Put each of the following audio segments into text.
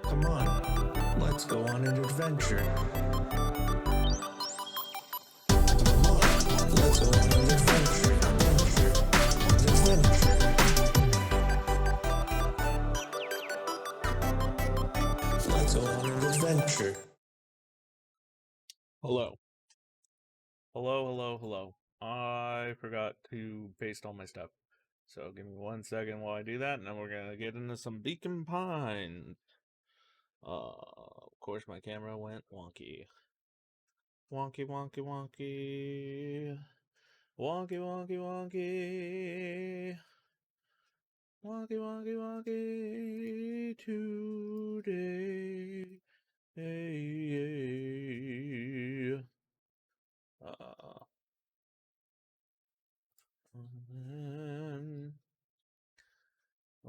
Come on, let's go on an adventure. Come on, let's go on an adventure. Let's go on an adventure. Hello. Hello. I forgot to paste all my stuff. So give me 1 second while I do that, and then we're gonna get into some Beacon Pines. Of course my camera went wonky. Wonky. Wonky today. Hey.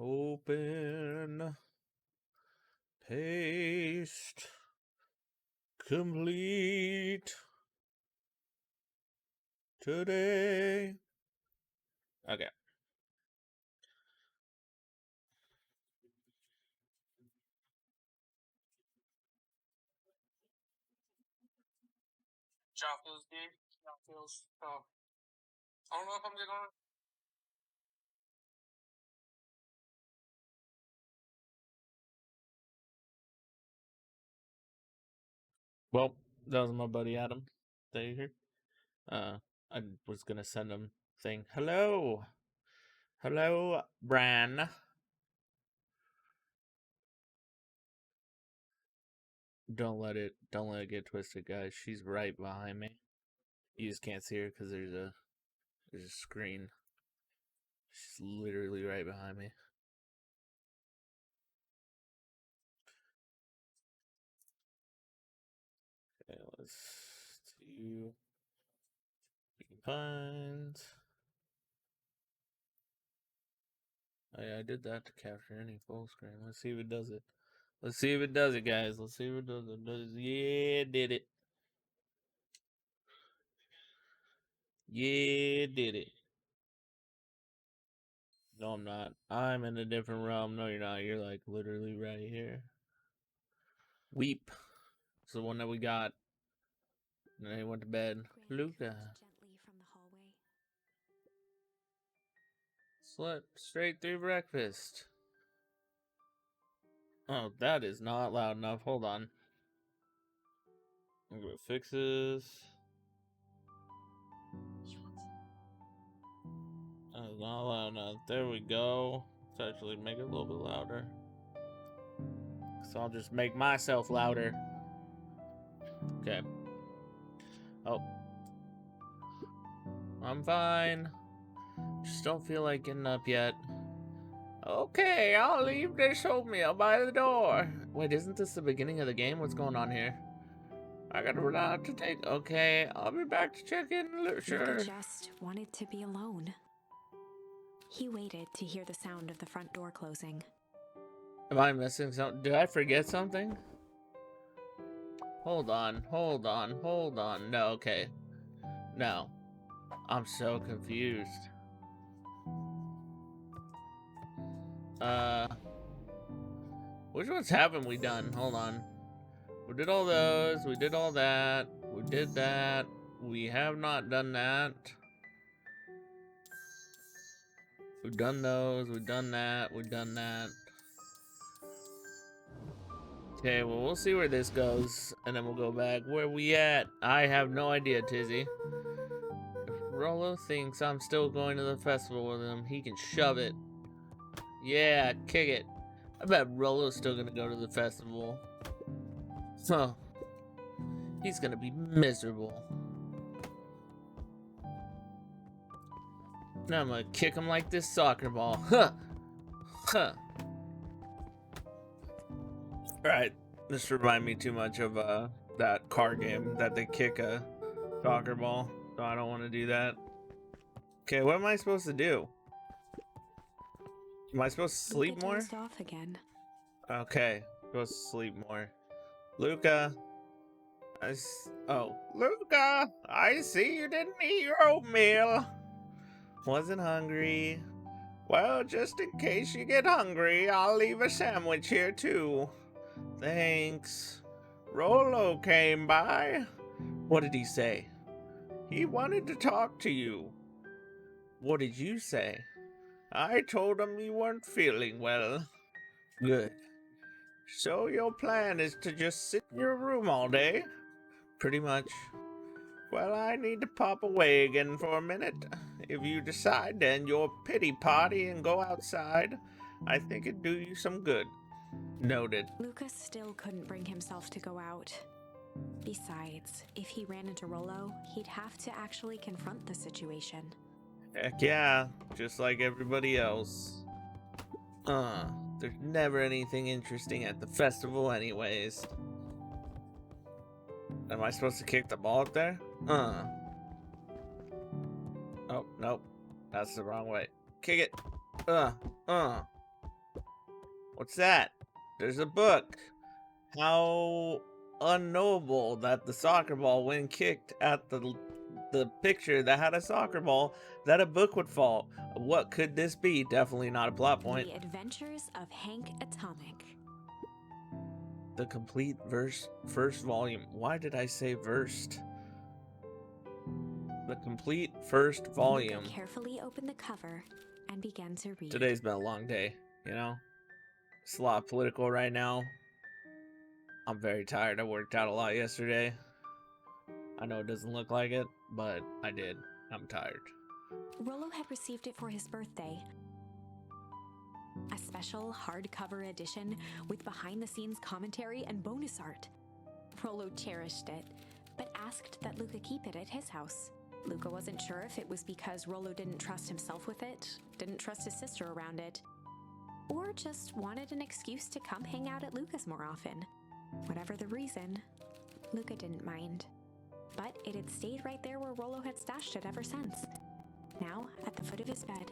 Open, paste, complete, today. Okay. Job feels good. Job feels, I don't know if I'm gonna. Well, that was my buddy Adam. Stay here. I was gonna send him saying hello, Bran. Don't let it get twisted, guys. She's right behind me. You just can't see her because there's a screen. She's literally right behind me. Okay, let's do Beacon Pines. I did that to capture any full screen. Let's see if it does it. Let's see if it does it, guys. Let's see if it does it. Yeah, did it. Yeah, did it. No, I'm not. I'm in a different realm. No, you're not. You're like literally right here. Weep. It's the one that we got. And then he went to bed. Luca. Slept straight through breakfast. Oh, that is not loud enough. Hold on. I'm gonna fix this. That's not loud enough. There we go. Let's actually make it a little bit louder. So I'll just make myself louder. Okay. Oh. I'm fine. Just don't feel like getting up yet. Okay, I'll leave this oatmeal by the door. Wait, isn't this the beginning of the game? What's going on here? I gotta run out to take. Okay, I'll be back to check in. Sure. Luca just wanted to be alone. He waited to hear the sound of the front door closing. Am I missing something? Did I forget something? Hold on. No, okay. No. I'm so confused. Which ones haven't we done? Hold on. We did all those. We did all that. We did that. We have not done that. We've done those. We've done that. We've done that. Okay, well, we'll see where this goes, and then we'll go back. Where we at? I have no idea, Tizzy. If Rollo thinks I'm still going to the festival with him, he can shove it. Yeah, kick it. I bet Rollo's still gonna go to the festival. So, he's gonna be miserable. Now I'm gonna kick him like this soccer ball. Huh. Huh. Alright, this reminds me too much of that car game that they kick a soccer ball. So I don't want to do that. Okay, what am I supposed to do? Am I supposed to sleep more? Off again. Okay, supposed to sleep more. Luca. Luca! I see you didn't eat your oatmeal. Wasn't hungry. Well, just in case you get hungry, I'll leave a sandwich here too. Thanks. Rolo came by. What did he say? He wanted to talk to you. What did you say? I told him you weren't feeling well. Good. So your plan is to just sit in your room all day? Pretty much. Well, I need to pop away again for a minute. If you decide to end your pity party and go outside, I think it'd do you some good. Noted. Lucas still couldn't bring himself to go out. Besides, if he ran into Rolo, he'd have to actually confront the situation. Heck yeah, just like everybody else. There's never anything interesting at the festival anyways. Am I supposed to kick the ball up there? Oh, nope. That's the wrong way. Kick it. What's that? There's a book. How unknowable that the soccer ball, when kicked at the picture that had a soccer ball, that a book would fall. What could this be? Definitely not a plot point. The Adventures of Hank Atomic. The complete first volume. Why did I say versed? The complete first volume. Luca carefully opened the cover and began to read. Today's been a long day, you know? It's a lot political right now. I'm very tired. I worked out a lot yesterday. I know it doesn't look like it, but I did. I'm tired. Rolo had received it for his birthday. A special hardcover edition with behind-the-scenes commentary and bonus art. Rolo cherished it, but asked that Luca keep it at his house. Luca wasn't sure if it was because Rolo didn't trust himself with it, didn't trust his sister around it, or just wanted an excuse to come hang out at Luca's more often. Whatever the reason, Luca didn't mind. But it had stayed right there where Rolo had stashed it ever since. Now, at the foot of his bed,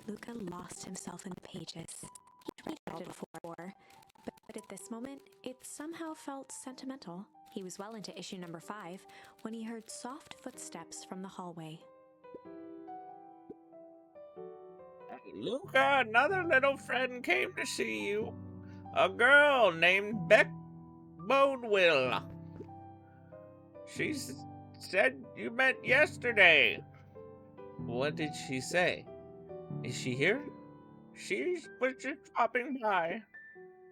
Luca lost himself in the pages. He'd read it all before, but at this moment, it somehow felt sentimental. He was well into issue number 5 when he heard soft footsteps from the hallway. Luca, another little friend came to see you. A girl named Beck Bodewell. She said you met yesterday. What did she say? Is she here? She was just popping by.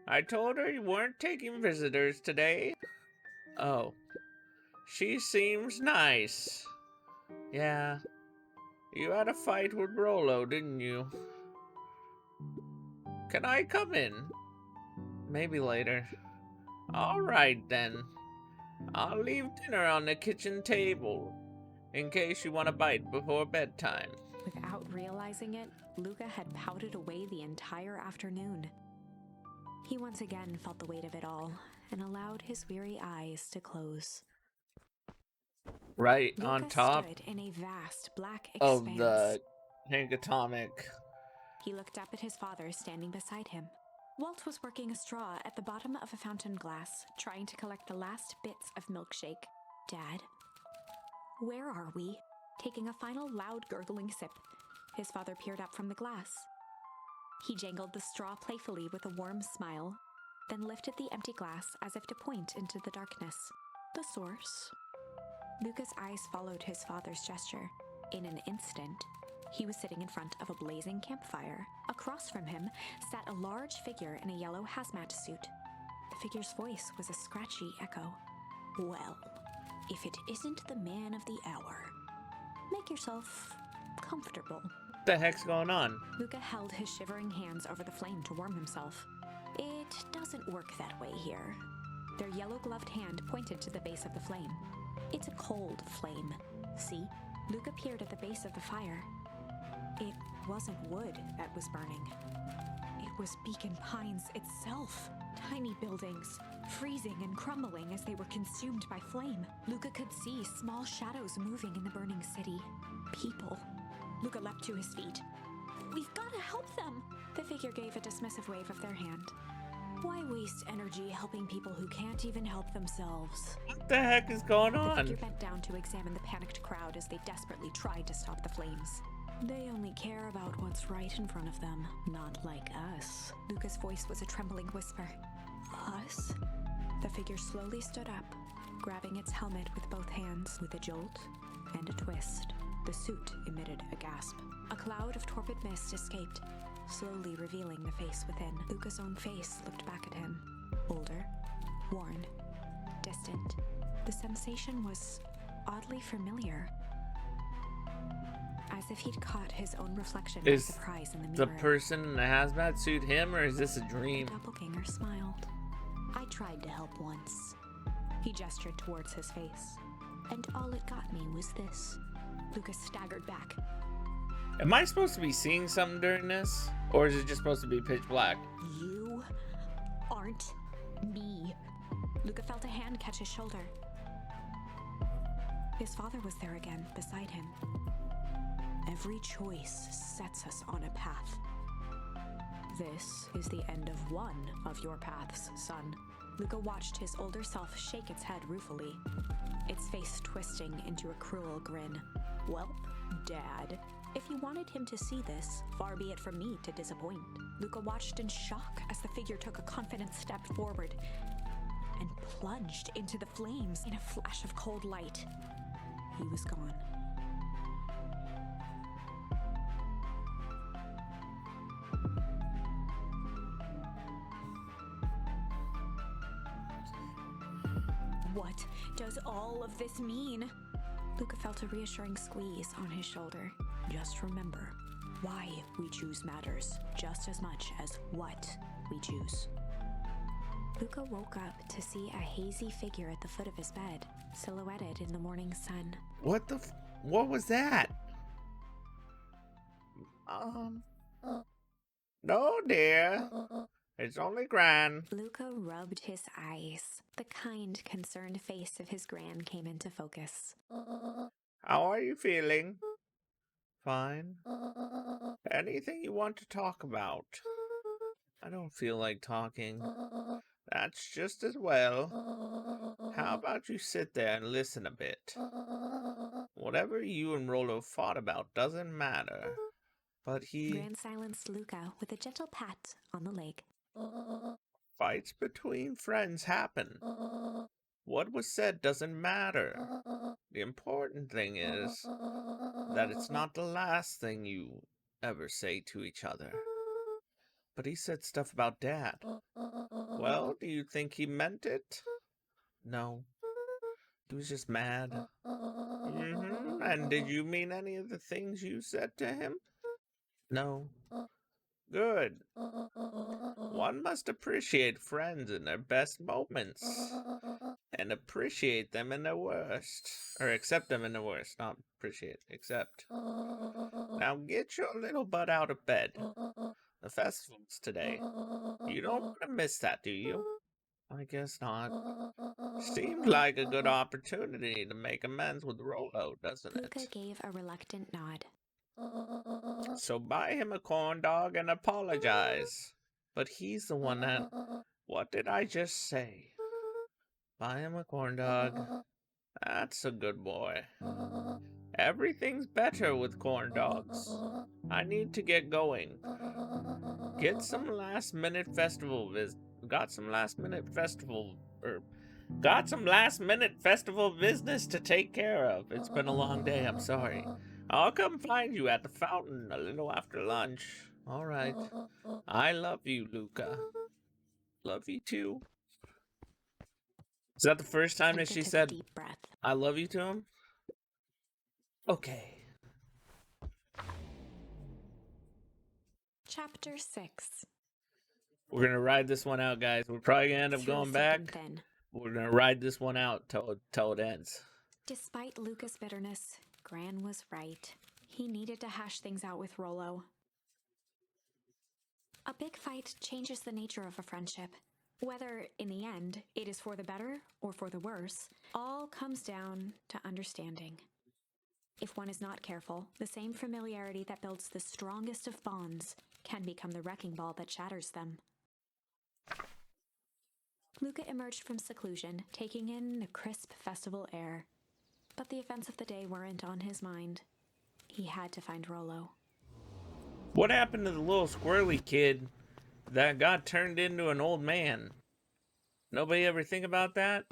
I told her you weren't taking visitors today. Oh. She seems nice. Yeah. You had a fight with Rolo, didn't you? Can I come in? Maybe later. Alright then. I'll leave dinner on the kitchen table, in case you want a bite before bedtime. Without realizing it, Luca had pouted away the entire afternoon. He once again felt the weight of it all, and allowed his weary eyes to close. Right Luca on top stood in a vast black of expanse. the Hank Atomic. He looked up at his father standing beside him. Walt was working a straw at the bottom of a fountain glass, trying to collect the last bits of milkshake. Dad? Where are we? Taking a final loud gurgling sip, his father peered up from the glass. He jangled the straw playfully with a warm smile, then lifted the empty glass as if to point into the darkness. The source? Luca's eyes followed his father's gesture. In an instant, he was sitting in front of a blazing campfire. Across from him sat a large figure in a yellow hazmat suit. The figure's voice was a scratchy echo. Well, if it isn't the man of the hour. Make yourself comfortable. What the heck's going on? Luca held his shivering hands over the flame to warm himself. It doesn't work that way here. Their yellow-gloved hand pointed to the base of the flame. It's a cold flame. See? Luca peered at the base of the fire. It wasn't wood that was burning. It was Beacon Pines itself. Tiny buildings, freezing and crumbling as they were consumed by flame. Luca could see small shadows moving in the burning city. People. Luca leapt to his feet. We've got to help them! The figure gave a dismissive wave of their hand. Why waste energy helping people who can't even help themselves? What the heck is going The on? figure bent down to examine the panicked crowd as they desperately tried to stop the flames. They only care about what's right in front of them, not like us. Luca's voice was a trembling whisper. Us? figure slowly stood up, grabbing its helmet with both hands. With a jolt and a twist, the suit emitted a gasp. A cloud of torpid mist escaped, slowly revealing the face within. Luca's own face looked back at him. Older, worn, distant. The sensation was oddly familiar. As if he'd caught his own reflection by Is surprise in the the mirror. person in the hazmat suit him, or is this a dream? The doppelganger smiled. I tried to help once. He gestured towards his face. And all it got me was this. Lucas staggered back. Am I supposed to be seeing something during this? Or is it just supposed to be pitch black? You aren't me. Luca felt a hand catch his shoulder. His father was there again, beside him. Every choice sets us on a path. This is the end of one of your paths, son. Luca watched his older self shake its head ruefully, its face twisting into a cruel grin. Well, Dad, if you wanted him to see this, far be it from me to disappoint. Luca watched in shock as the figure took a confident step forward and plunged into the flames in a flash of cold light. He was gone. What does all of this mean? Luca felt a reassuring squeeze on his shoulder. Just remember, why we choose matters just as much as what we choose. Luca woke up to see a hazy figure at the foot of his bed, silhouetted in the morning sun. What the what was that? No, dear. It's only Gran. Luca rubbed his eyes. The kind, concerned face of his gran came into focus. How are you feeling? Fine. Anything you want to talk about? I don't feel like talking. That's just as well. How about you sit there and listen a bit? Whatever you and Rollo fought about doesn't matter. But Gran silenced Luca with a gentle pat on the leg. fights between friends happen. What was said doesn't matter. The important thing is that it's not the last thing you ever say to each other. But he said stuff about Dad. Well, do you think he meant it? No. He was just mad. And did you mean any of the things you said to him? No. Good. One must appreciate friends in their best moments. And appreciate them in their worst. Or accept them in their worst. Not appreciate, accept. Now get your little butt out of bed. The festival's today. You don't want to miss that, do you? I guess not. Seems like a good opportunity to make amends with Rollo, doesn't it? Luca gave a reluctant nod. So buy him a corn dog and apologize. But he's the one that... What did I just say? Buy him a corn dog. That's a good boy. Everything's better with corn dogs. I need to get going. Got some last minute festival business to take care of. It's been a long day, I'm sorry. I'll come find you at the fountain a little after lunch. All right. I love you, Luca. Love you too. Is that the first time that Luca she took a said, deep breath. I love you to him? Okay. Chapter 6. We're gonna ride this one out, guys. We're probably gonna end up Through going thick and back. thin. We're gonna ride this one out till it ends. Despite Luca's bitterness, Gran was right. He needed to hash things out with Rollo. A big fight changes the nature of a friendship. Whether, in the end, it is for the better or for the worse, all comes down to understanding. If one is not careful, the same familiarity that builds the strongest of bonds can become the wrecking ball that shatters them. Luca emerged from seclusion, taking in the crisp festival air. But the events of the day weren't on his mind. He had to find Rollo. What happened to the little squirrely kid that got turned into an old man? Nobody ever think about that?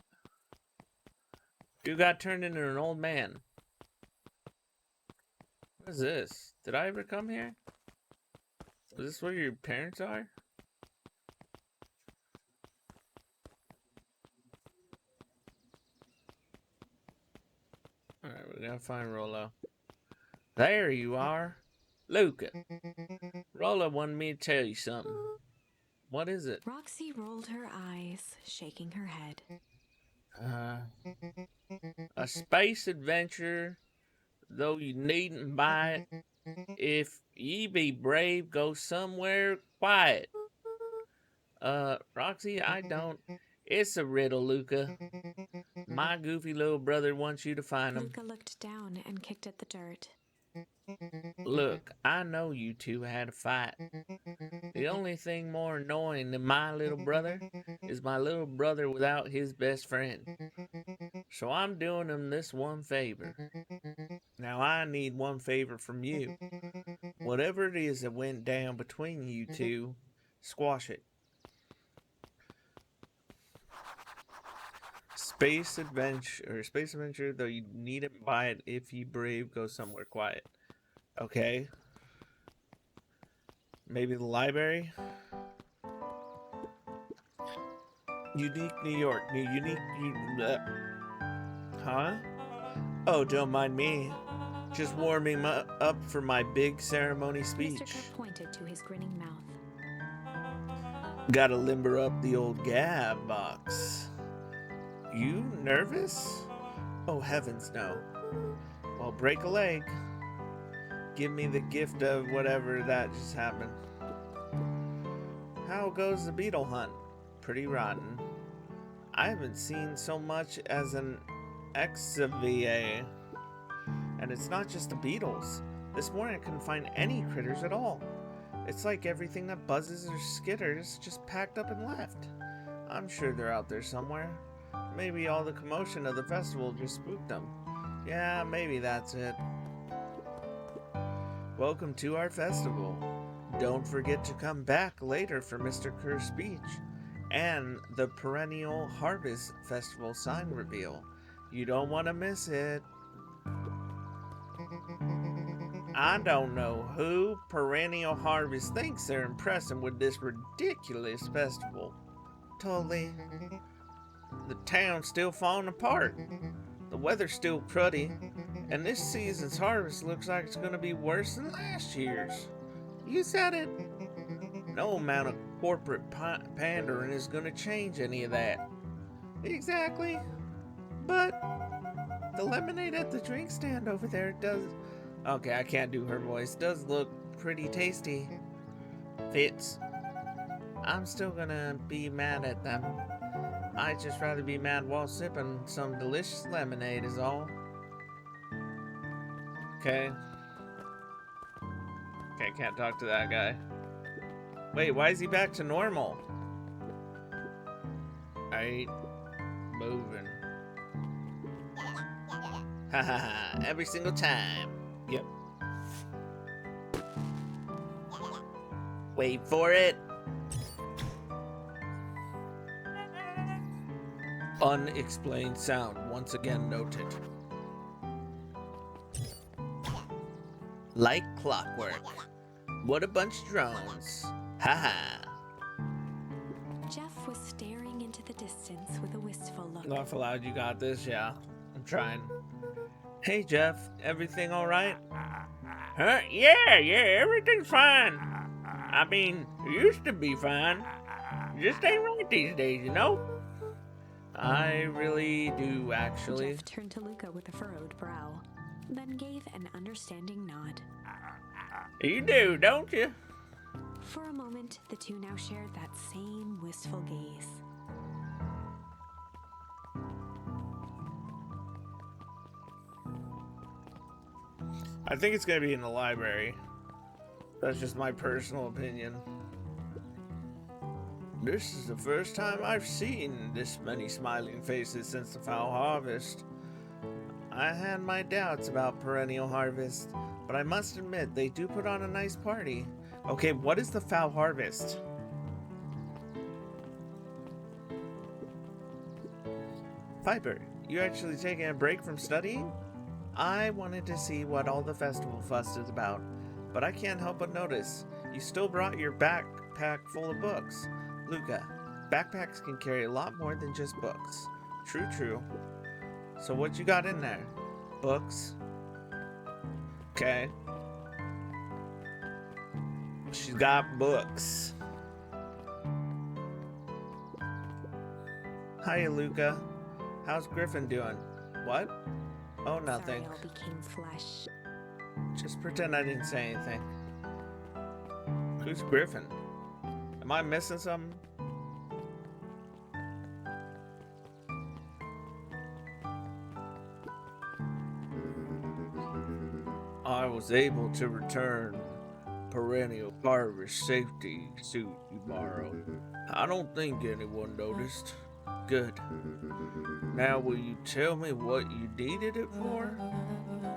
Dude got turned into an old man. What is this? Did I ever come here? Is this where your parents are? Alright, we gotta find Rollo. There you are. Luca. Rollo wanted me to tell you something. What is it? Roxy rolled her eyes, shaking her head. A space adventure, though you needn't buy it. If ye be brave, go somewhere quiet. Roxy, I don't. It's a riddle, Luca. My goofy little brother wants you to find him. Luca looked down and kicked at the dirt. Look, I know you two had a fight. The only thing more annoying than my little brother is my little brother without his best friend. So I'm doing him this one favor. Now I need one favor from you. Whatever it is that went down between you two, squash it. Space adventure, though you needn't buy it. If ye brave, go somewhere quiet. Okay. Maybe the library? Unique New York. Huh? Oh, don't mind me. Just warming up for my big ceremony speech. Mr. Cook pointed to his grinning mouth. Gotta limber up the old gab box. You nervous? Oh, heavens, no. Well, break a leg. Give me the gift of whatever that just happened. How goes the beetle hunt? Pretty rotten. I haven't seen so much as an exvier. And it's not just the beetles. This morning I couldn't find any critters at all. It's like everything that buzzes or skitters just packed up and left. I'm sure they're out there somewhere. Maybe all the commotion of the festival just spooked them. Yeah, maybe that's it. Welcome to our festival. Don't forget to come back later for Mr. Kerr's speech and the Perennial Harvest Festival sign reveal. You don't want to miss it. I don't know who Perennial Harvest thinks they're impressing with this ridiculous festival. Totally. The town's still falling apart. The weather's still cruddy. And this season's harvest looks like it's going to be worse than last year's. You said it. No amount of corporate pandering is going to change any of that. Exactly. But the lemonade at the drink stand over there does... Okay, I can't do her voice. Does look pretty tasty. Fits. I'm still going to be mad at them. I'd just rather be mad while sipping some delicious lemonade is all. Okay. Okay, can't talk to that guy. Wait, why is he back to normal? I ain't moving. Haha, every single time. Yep. Wait for it. Unexplained sound once again noted. Like clockwork. What a bunch of drones. Haha. Jeff was staring into the distance with a wistful look. Laugh aloud, you got this, yeah. I'm trying. Hey Jeff, everything alright? Huh? Yeah, everything's fine. I mean, it used to be fine. Just ain't right these days, you know? I really do, actually. Jeff turned to Luca with a furrowed brow, then gave an understanding nod. You do, don't you? For a moment, the two now shared that same wistful gaze. I think it's gonna be in the library. That's just my personal opinion. This is the first time I've seen this many smiling faces since the Foul Harvest. I had my doubts about Perennial Harvest, but I must admit they do put on a nice party. Okay, what is the Foul Harvest? Viper, you actually taking a break from studying? I wanted to see what all the festival fuss is about, but I can't help but notice you still brought your backpack full of books. Luca, backpacks can carry a lot more than just books. True, true. So what you got in there? Books? Okay. She's got books. Hiya, Luca. How's Griffin doing? What? Oh, nothing. Sorry, all became flesh. Just pretend I didn't say anything. Who's Griffin? Am I missing something? I was able to return perennial harvest safety suit you borrowed. I don't think anyone noticed. Good. Now will you tell me what you needed it for?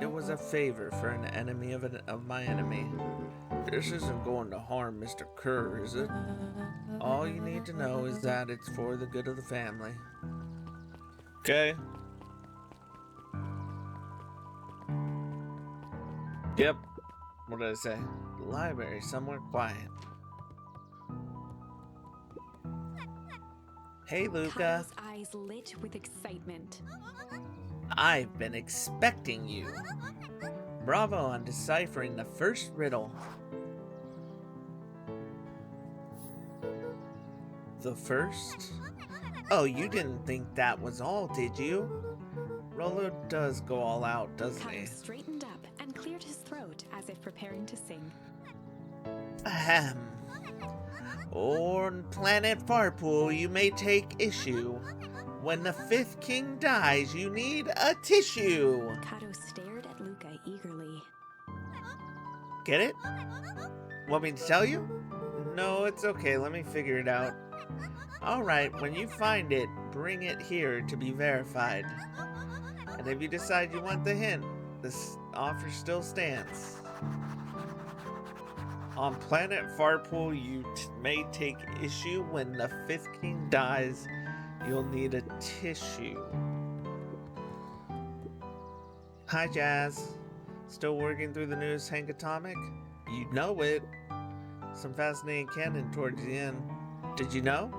It was a favor for an enemy of my enemy. This isn't going to harm Mr. Kerr, is it? All you need to know is that it's for the good of the family. Okay. Yep. What did I say? The library, somewhere quiet. Hey, Luca. Kyle's eyes lit with excitement. I've been expecting you. Bravo on deciphering the first riddle. The first? Oh, you didn't think that was all, did you? Rollo does go all out, doesn't he? Kyle straightened up and cleared his throat as if preparing to sing. Ahem. On planet Farpool, you may take issue. When the fifth king dies, you need a tissue. Kato stared at Luca eagerly. Get it? Want me to tell you? No, it's okay. Let me figure it out. Alright, when you find it, bring it here to be verified. And if you decide you want the hint, this offer still stands. On planet Farpool, you may take issue when the fifth king dies. You'll need a tissue. Hi, Jazz. Still working through the newest Hank Atomic? You know it. Some fascinating canon towards the end. Did you know?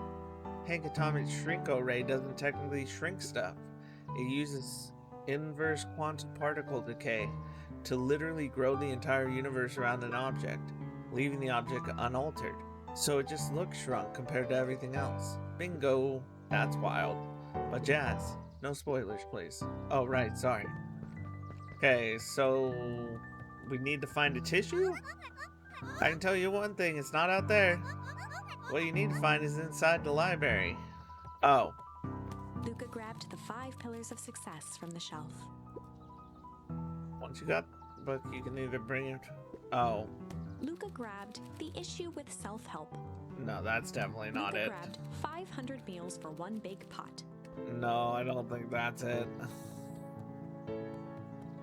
Hank Atomic's shrink array doesn't technically shrink stuff. It uses inverse quantum particle decay to literally grow the entire universe around an object, leaving the object unaltered. So it just looks shrunk compared to everything else. Bingo. That's wild. But Jazz, no spoilers, please. Oh, right, sorry. Okay, so we need to find a tissue? I can tell you one thing, it's not out there. What you need to find is inside the library. Oh. Luca grabbed the 5 pillars of success from the shelf. Once you got the book, you can either bring it... Oh. Luca grabbed the issue with self-help. No, that's definitely not Luca it. grabbed 500 meals for one big pot. No, I don't think that's it.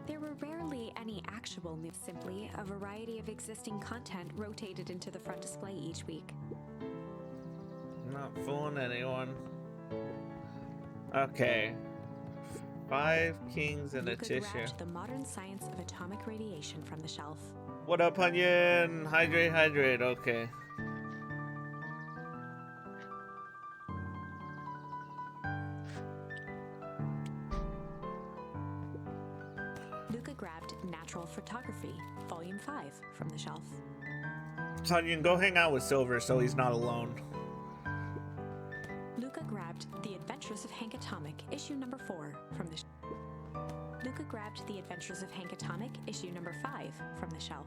There were rarely any actual news, simply a variety of existing content rotated into the front display each week. Not fooling anyone. Okay. 5 kings and a Luca tissue. grabbed the modern science of atomic radiation from the shelf. What up, Onion? Hydrate, hydrate. Okay. Luca grabbed Natural Photography, Volume 5, from the shelf. Onion, go hang out with Silver so he's not alone. Luca grabbed The Adventures of Hank Atomic, issue number 4, from the Luca grabbed The Adventures of Hank Atomic, issue number 5, from the shelf.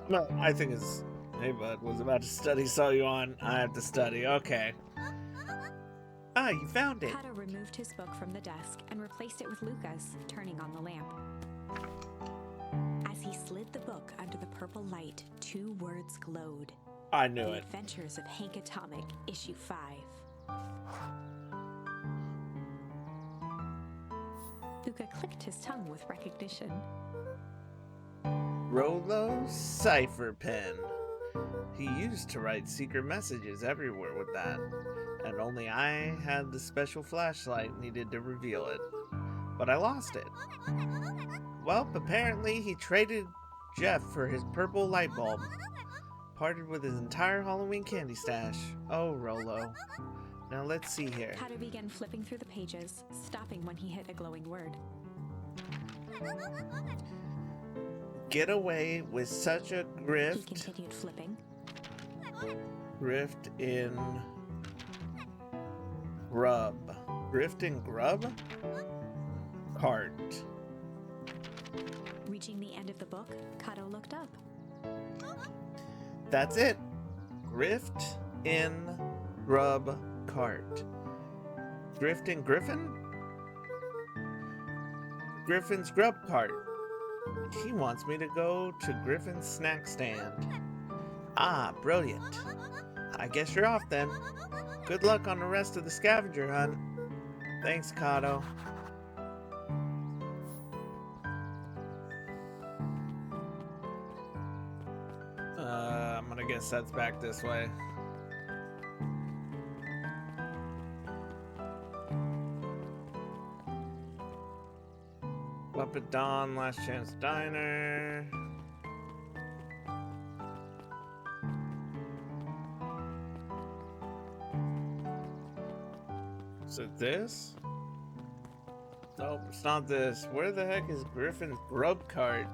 No, I think it's... Hey, bud, was about to study, saw you on. I have to study. Okay. Ah, you found it. Kato removed his book from the desk and replaced it with Luca's, turning on the lamp. As he slid the book under the purple light, 2 words glowed. I knew The it. Adventures of Hank Atomic, issue 5. Luca clicked his tongue with recognition. Rollo's cipher pen. He used to write secret messages everywhere with that. and only I had the special flashlight needed to reveal it. But I lost it. Well, apparently he traded Jeff for his purple light bulb. Parted with his entire Halloween candy stash. Oh, Rolo. Now let's see here. Kato began flipping through the pages, stopping when he hit a glowing word. Get away with such a He grift. continued flipping. Grift in grub. Grift in grub? Cart. Reaching the end of the book, Kato looked up. That's it. Grift in grub cart. Grift in Griffin? Griffin's grub cart. He wants me to go to Griffin's snack stand. Ah, brilliant. I guess you're off then. Good luck on the rest of the scavenger hunt. Thanks, Kato. I'm gonna guess that's back this way. Up at Dawn, Last Chance Diner. Is it this? Nope, it's not this. Where the heck is Griffin's grub cart?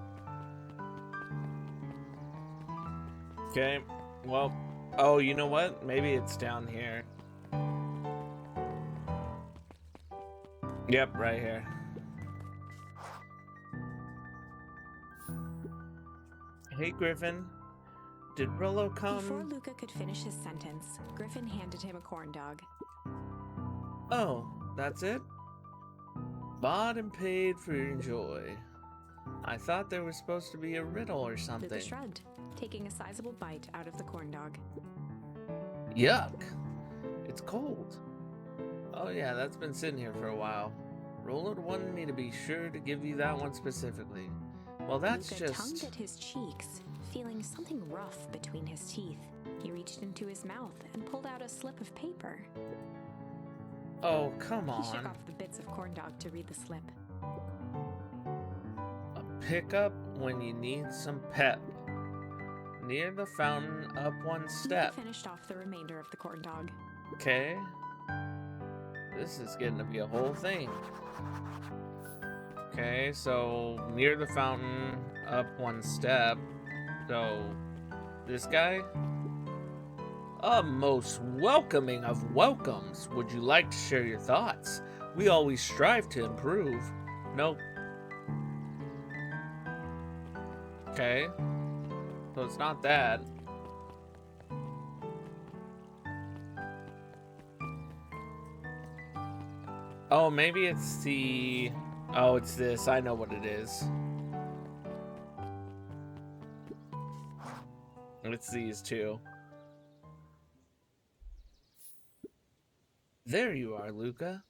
Okay, well, oh, you know what? Maybe it's down here. Yep, right here. Hey, Griffin. Did Rolo come? Before Luca could finish his sentence, Griffin handed him a corn dog. Oh, that's it? Bought and paid for your joy. I thought there was supposed to be a riddle or something. Luca shrugged, taking a sizable bite out of the corn dog. Yuck. It's cold. Oh yeah, that's been sitting here for a while. Roland wanted me to be sure to give you that one specifically. Well, that's Luca just... tongued at his cheeks, feeling something rough between his teeth. He reached into his mouth and pulled out a slip of paper. Oh, come He shook on. off the bits of corn dog to read the slip. A pickup when you need some pep. Near the fountain, up one step. Luca finished off the remainder of the corn dog. Okay. This is getting to be a whole thing. Okay, so near the fountain, up one step. So, this guy? A most welcoming of welcomes. Would you like to share your thoughts? We always strive to improve. Nope. Okay. So it's not that. Oh, maybe it's the... Oh, it's this. I know what it is. It's these two. There you are, Luca.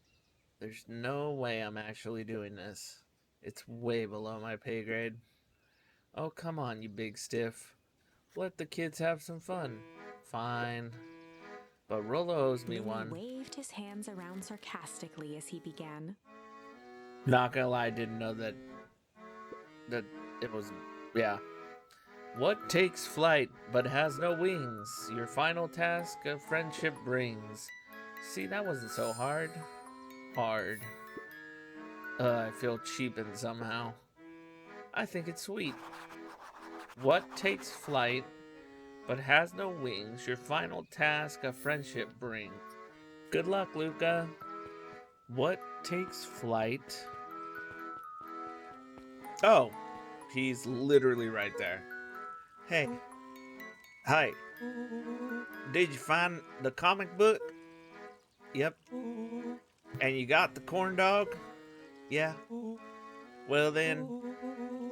There's no way I'm actually doing this. It's way below my pay grade. Oh, come on, you big stiff. Let the kids have some fun. Fine. But Rolo owes me Louis one. waved his hands around sarcastically as he began. Not gonna lie, I didn't know that it was, yeah. What takes flight but has no wings? Your final task of friendship brings. See, that wasn't so hard. Hard. I feel cheapened somehow. I think it's sweet. What takes flight but has no wings? Your final task of friendship brings. Good luck, Luca. What takes flight? Oh, he's literally right there. Hey. Hi. Did you find the comic book? Yep. And you got the corn dog? Yeah. Well then,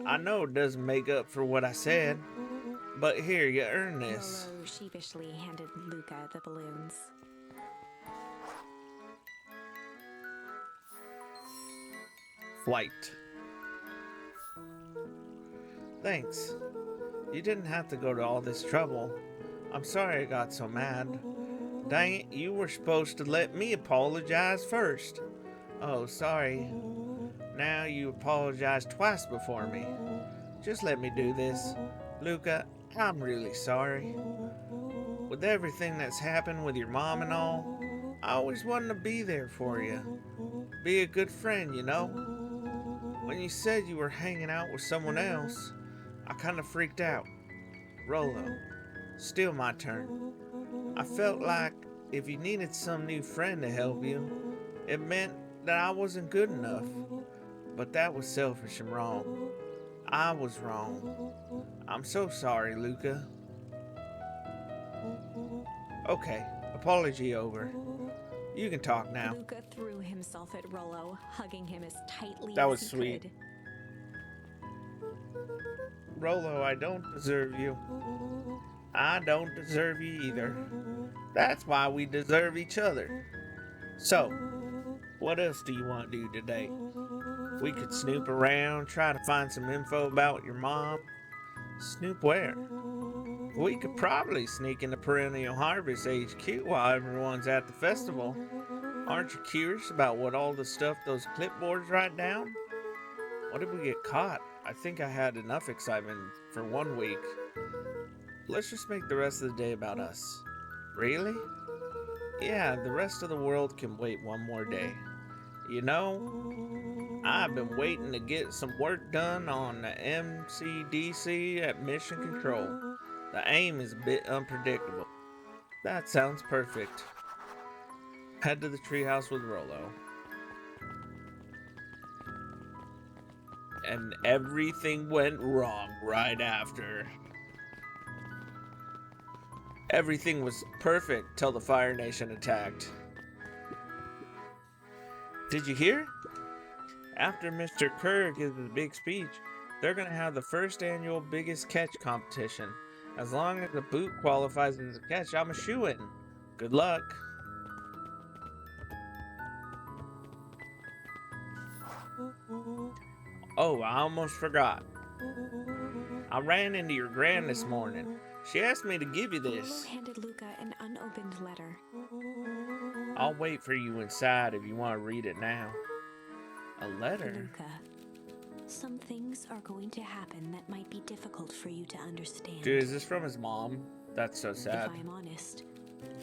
I know it doesn't make up for what I said, but here, you earn this. Rolo sheepishly handed Luca the balloons. Flight. Thanks. You didn't have to go to all this trouble. I'm sorry I got so mad. Dang it, you were supposed to let me apologize first. Oh, sorry. Now you apologize twice before me. Just let me do this. Luca, I'm really sorry. With everything that's happened with your mom and all, I always wanted to be there for you. Be a good friend, you know? When you said you were hanging out with someone else, I kind of freaked out. Rolo, still my turn. I felt like if you needed some new friend to help you, it meant that I wasn't good enough. But that was selfish and wrong. I was wrong. I'm so sorry, Luca. Okay, apology over. You can talk now. Luca threw himself at Rollo, hugging him as tightly That as was he sweet. could. Rolo, I don't deserve you. I don't deserve you either. That's why we deserve each other. So, what else do you want to do today? We could snoop around, try to find some info about your mom. Snoop where? We could probably sneak into Perennial Harvest HQ while everyone's at the festival. Aren't you curious about what all the stuff those clipboards write down? What if we get caught? I think I had enough excitement for 1 week. Let's just make the rest of the day about us. Really? Yeah, the rest of the world can wait one more day. You know, I've been waiting to get some work done on the MCDC at Mission Control. The aim is a bit unpredictable. That sounds perfect. Head to the treehouse with Rolo. And everything went wrong right after. Everything was perfect till the Fire Nation attacked. Did you hear? After Mr. Kerr gives his big speech, they're gonna have the first annual biggest catch competition. As long as the boot qualifies as a catch, I'm a shoo-in. Good luck. Oh, I almost forgot. I ran into your gran this morning. She asked me to give you Rollo this. handed Luca an unopened letter. I'll wait for you inside if you want to read it now. A letter? Luca, some things are going to happen that might be difficult for you to understand. Dude, is this from his mom? That's so sad. If I'm honest,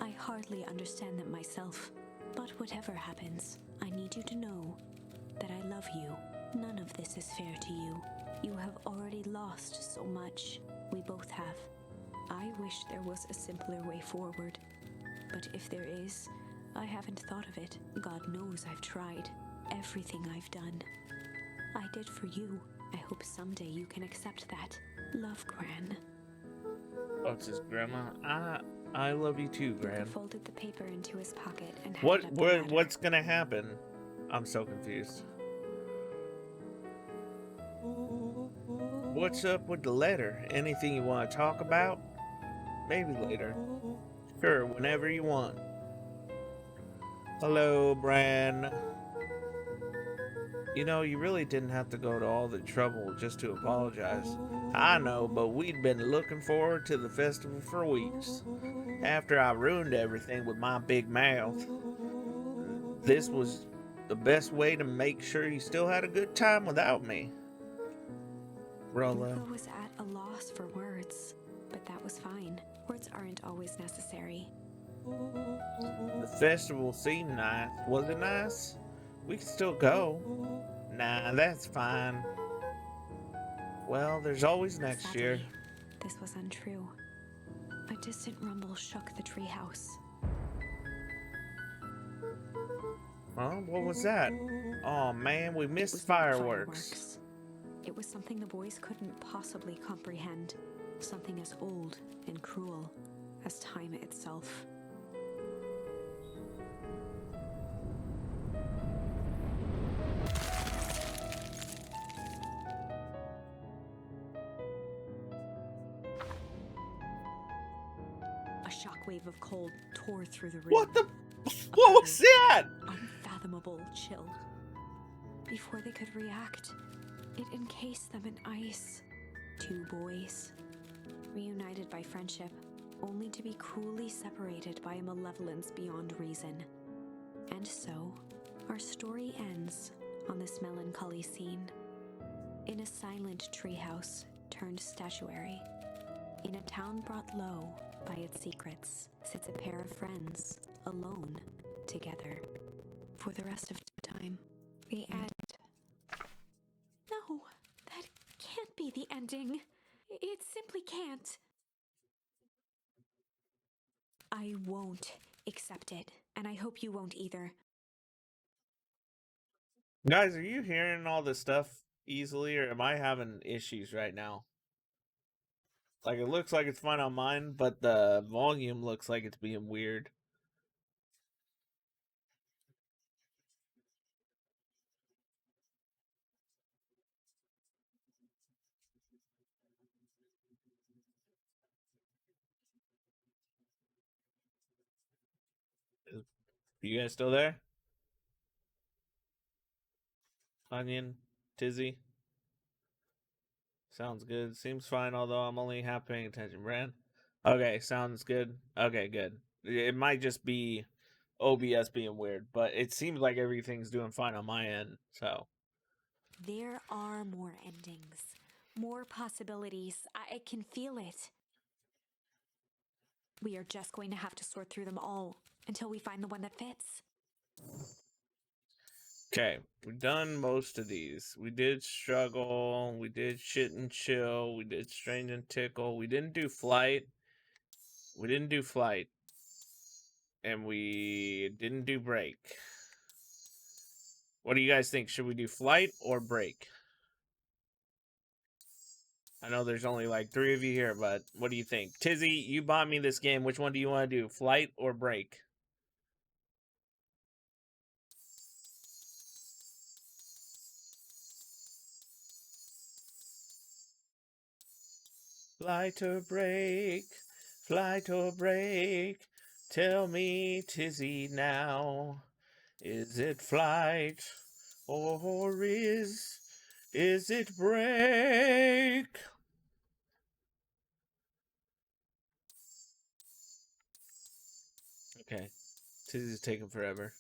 I hardly understand them myself. But whatever happens, I need you to know that I love you. None of this is fair to you. You have already lost so much. We both have. I wish there was a simpler way forward. But if there is, I haven't thought of it. God knows I've tried. Everything I've done, I did for you. I hope someday you can accept that. Love, Gran. Oh, it's his grandma. I love you too, Luca Gran. folded the paper into his pocket and handed up the letter. What's gonna happen? I'm so confused. What's up with the letter? Anything you want to talk about? Maybe later. Sure, whenever you want. Hello, Bran. You know, you really didn't have to go to all the trouble just to apologize. I know, but we'd been looking forward to the festival for weeks. After I ruined everything with my big mouth, this was the best way to make sure you still had a good time without me. Rolo. Luca was at a loss for words, but that was fine. Words aren't always necessary. The festival seemed nice. Was it nice? We could still go. Nah, that's fine. Well, there's always next year. Sadly, this was untrue. A distant rumble shook the treehouse. Huh? What was that? Oh man, we It missed was not fireworks. It was something the boys couldn't possibly comprehend. Something as old and cruel as time itself. A shockwave of cold tore through the room. What the? What was that? Unfathomable chill. Before they could react, it encased them in ice. Two boys, reunited by friendship, only to be cruelly separated by a malevolence beyond reason. And so, our story ends on this melancholy scene. In a silent treehouse turned statuary, in a town brought low by its secrets, sits a pair of friends, alone, together, for the rest of time. The end. No, that can't be the ending. It simply can't. I won't accept it, and I hope you won't either. Guys, are you hearing all this stuff easily, or am I having issues right now? Like, it looks like it's fine on mine, but the volume looks like it's being weird. You guys still there? Onion? Tizzy? Sounds good. Seems fine, although I'm only half paying attention. Brand? Okay, sounds good. Okay, good. It might just be OBS being weird, but it seems like everything's doing fine on my end, so. There are more endings, more possibilities. I can feel it. We are just going to have to sort through them all until we find the one that fits. Okay, we've done most of these. We did struggle, we did shit and chill, we did strange and tickle, we didn't do flight. We didn't do flight. And we didn't do break. What do you guys think? Should we do flight or break? I know there's only like 3 of you here, but what do you think? Tizzy, you bought me this game. Which one do you want to do? Flight or break? Flight or break? Flight or break? Tell me, Tizzy, now. Is it flight or is it break? Okay. Tizzy's taking forever.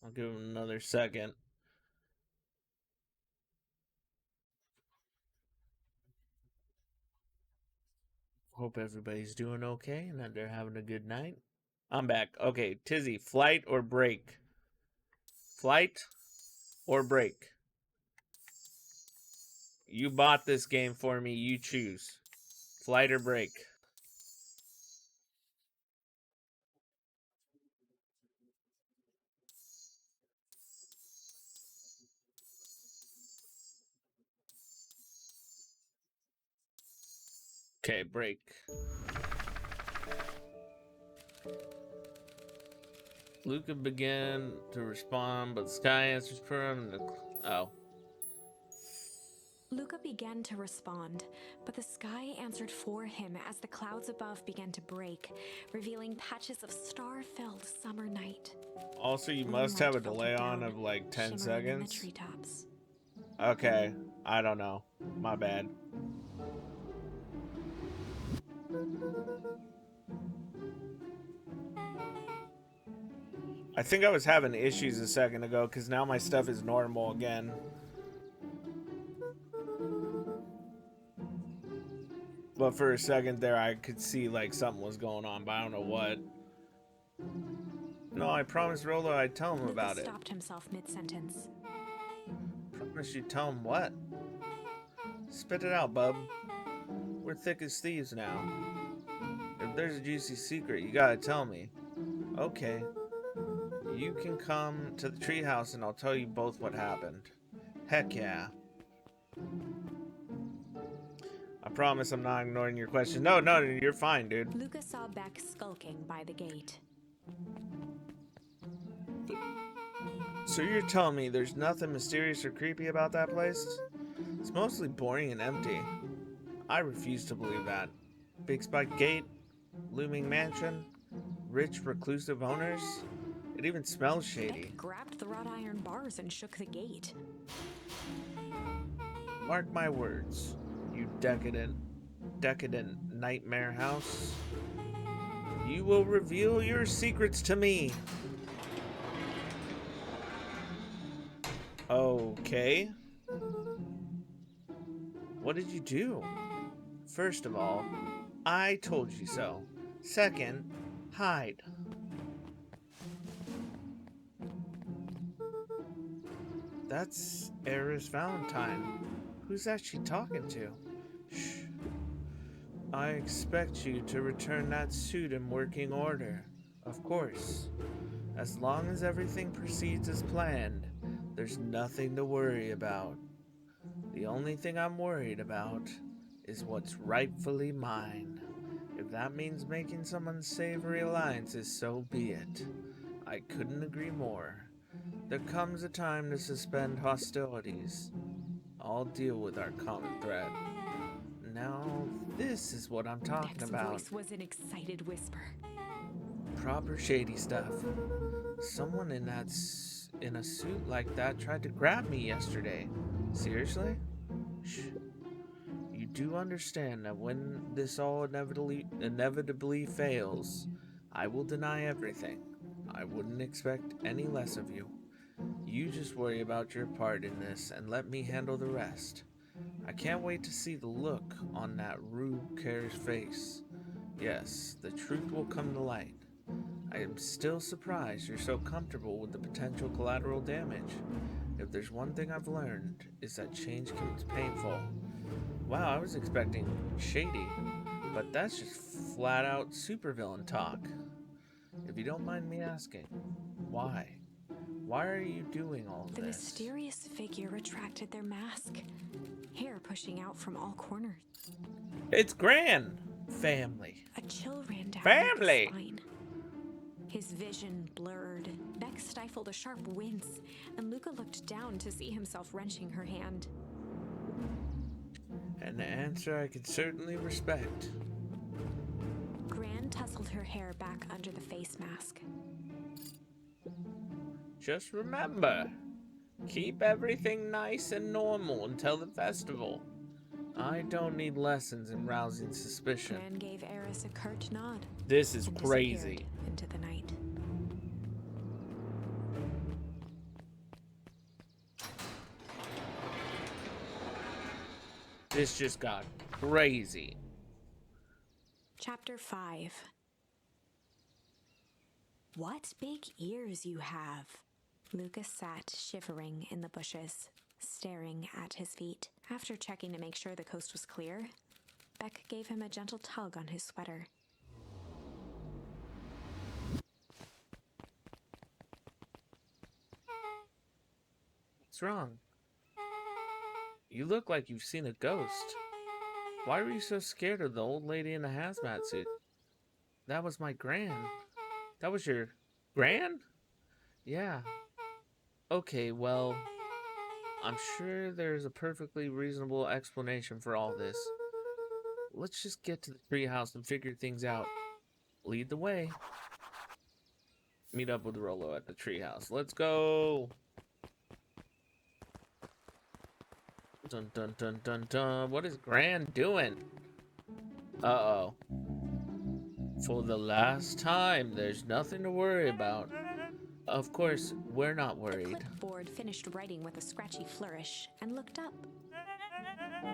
I'll give him another second. Hope everybody's doing okay and that they're having a good night. I'm back. Okay, Tizzy, flight or break? Flight or break? You bought this game for me. You choose. Flight or break? Okay, break. Luca began to respond, but Sky answers for him. Oh. Luca began to respond, but the sky answered for him as the clouds above began to break, revealing patches of star-filled summer night. Also, you must have a delay on of like 10 shimmering in the seconds. treetops. Okay, I don't know. My bad. I think I was having issues a second ago because now my stuff is normal again. But for a second there, I could see like something was going on, but I don't know what. No, I promised Rolo I'd tell him Luca about it. stopped himself mid-sentence. Promise you'd tell him what? Spit it out, bub. We're thick as thieves now. If there's a juicy secret, you gotta tell me. Okay. You can come to the treehouse and I'll tell you both what happened. Heck yeah. I promise I'm not ignoring your question. No, you're fine, dude. Luca saw Beck skulking by the gate. So you're telling me there's nothing mysterious or creepy about that place? It's mostly boring and empty. I refuse to believe that. Big spike gate, looming mansion. rich, reclusive owners? It even smells shady. Beck grabbed the wrought iron bars and shook the gate. Mark my words, you decadent nightmare house. You will reveal your secrets to me. Okay. What did you do? First of all, I told you so. Second, hide. That's Eris Valentine. Who's that she talking to? Shh. I expect you to return that suit in working order. Of course. As long as everything proceeds as planned, there's nothing to worry about. The only thing I'm worried about is what's rightfully mine. If that means making some unsavory alliances, so be it. I couldn't agree more. There comes a time to suspend hostilities. I'll deal with our common thread. Now, this is what I'm talking Beck's about. voice was an excited whisper. Proper shady stuff. Someone in a suit like that tried to grab me yesterday. Seriously? Shh. You do understand that when this all inevitably fails, I will deny everything. I wouldn't expect any less of you. You just worry about your part in this and let me handle the rest. I can't wait to see the look on that Rue Care's face. Yes, the truth will come to light. I am still surprised you're so comfortable with the potential collateral damage. If there's one thing I've learned, is that change can be painful. Wow, I was expecting shady, but that's just flat out supervillain talk. If you don't mind me asking, why? Why are you doing all The this? mysterious figure retracted their mask, hair pushing out from all corners. It's Gran! Family. A chill ran down Family! Luca's spine. His vision blurred. Beck stifled a sharp wince, and Luca looked down to see himself wrenching her hand. An answer I can certainly respect. Gran tousled her hair back under the face mask. Just remember, keep everything nice and normal until the festival. I don't need lessons in rousing suspicion. Gran gave Eris a curt nod. This is and crazy. disappeared into the night. This just got crazy. Chapter 5. What big ears you have! Lucas sat shivering in the bushes, staring at his feet. After checking to make sure the coast was clear, Beck gave him a gentle tug on his sweater. What's wrong? You look like you've seen a ghost. Why were you so scared of the old lady in the hazmat suit? That was my Gran. That was your Gran? Yeah. Okay, well, I'm sure there's a perfectly reasonable explanation for all this. Let's just get to the treehouse and figure things out. Lead the way. Meet up with Rolo at the treehouse. Let's go! Dun dun dun dun dun. What is Gran doing? Uh-oh. For the last time, there's nothing to worry about. Of course, we're not The worried. clipboard finished writing with a scratchy flourish and looked up.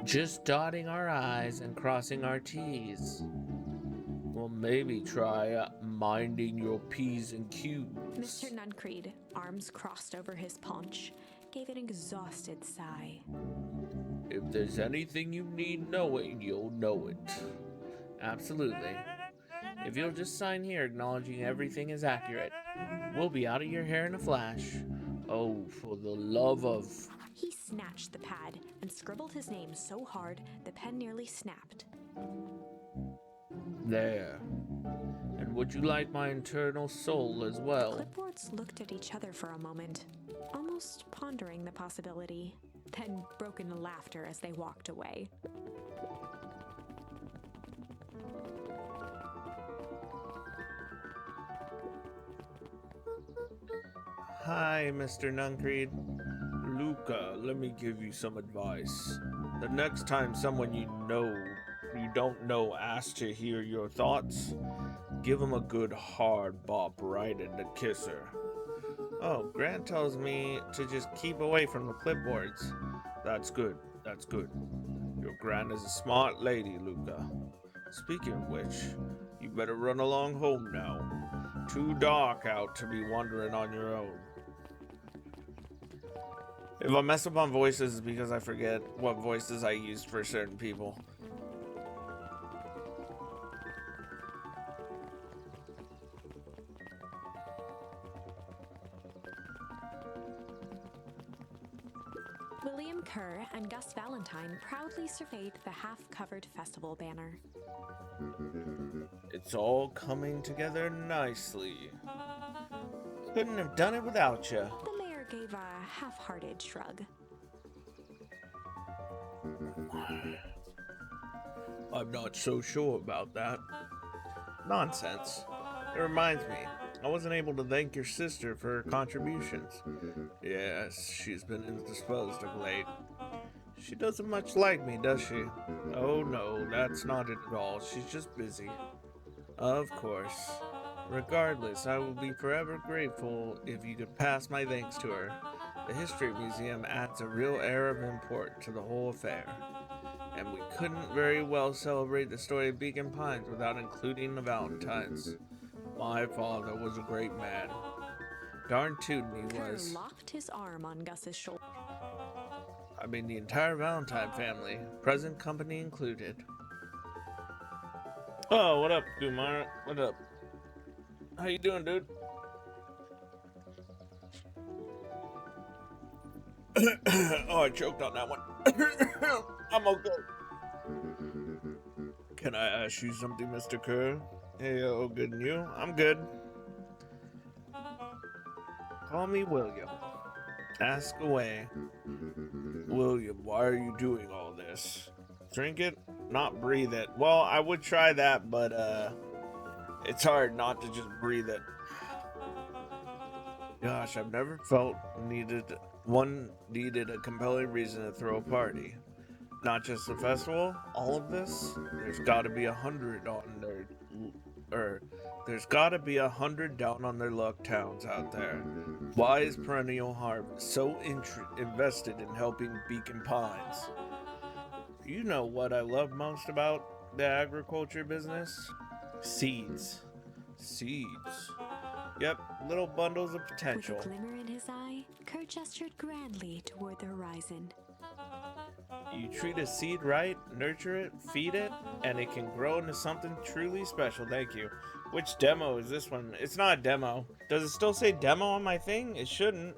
Just dotting our I's and crossing our T's. Well, maybe try minding your P's and Q's. Mr. Nuncreed, arms crossed over his paunch, gave an exhausted sigh. If there's anything you need knowing, you'll know it. Absolutely. If you'll just sign here acknowledging everything is accurate, we'll be out of your hair in a flash. Oh, for the love of... He snatched the pad and scribbled his name so hard the pen nearly snapped. There. And would you like my internal soul as well? Clipboards looked at each other for a moment, almost pondering the possibility, then broke into laughter as they walked away. Hi, Mr. Nuncreed. Luca, let me give you some advice. The next time someone you don't know asks to hear your thoughts, give them a good hard bop right in the kisser. Oh, Grant tells me to just keep away from the clipboards. That's good, that's good. Your Grant is a smart lady, Luca. Speaking of which, you better run along home now. Too dark out to be wandering on your own. If I mess up on voices, it's because I forget what voices I used for certain people. William Kerr and Gus Valentine proudly surveyed the half-covered festival banner. It's all coming together nicely. Couldn't have done it without you. The mayor gave a half-hearted shrug. I'm not so sure about that. Nonsense. It reminds me, I wasn't able to thank your sister for her contributions. Yes, she's been indisposed of late. She doesn't much like me, does she? Oh no, that's not it at all. She's just busy. Of course. Regardless, I will be forever grateful if you could pass my thanks to her. The History Museum adds a real air of import to the whole affair. And we couldn't very well celebrate the story of Beacon Pines without including the Valentines. My father was a great man. Darn tootin' he Kerr was. locked his arm on Gus's shoulder. I mean the entire Valentine family, present company included. Oh, what up, Kumar? What up? How you doing, dude? Oh, I choked on that one. I'm okay. Can I ask you something, Mr. Kerr? Hey, oh, good and you? I'm good. Call me William. Ask away. William, why are you doing all this? Drink it, not breathe it. Well, I would try that, but it's hard not to just breathe it. Gosh, I've never felt needed a compelling reason to throw a party. Not just the festival, all of this. There's got to be 100 on their, there's got to be 100 down on their luck towns out there. Why is Perennial Harvest so invested in helping Beacon Pines? You know what I love most about the agriculture business? Seeds. Seeds. Yep, little bundles of potential. With a glimmer in his eye, Kerr gestured grandly toward the horizon. You treat a seed right, nurture it, feed it, and it can grow into something truly special. Thank you. Which demo is this one? It's not a demo. Does it still say demo on my thing? It shouldn't.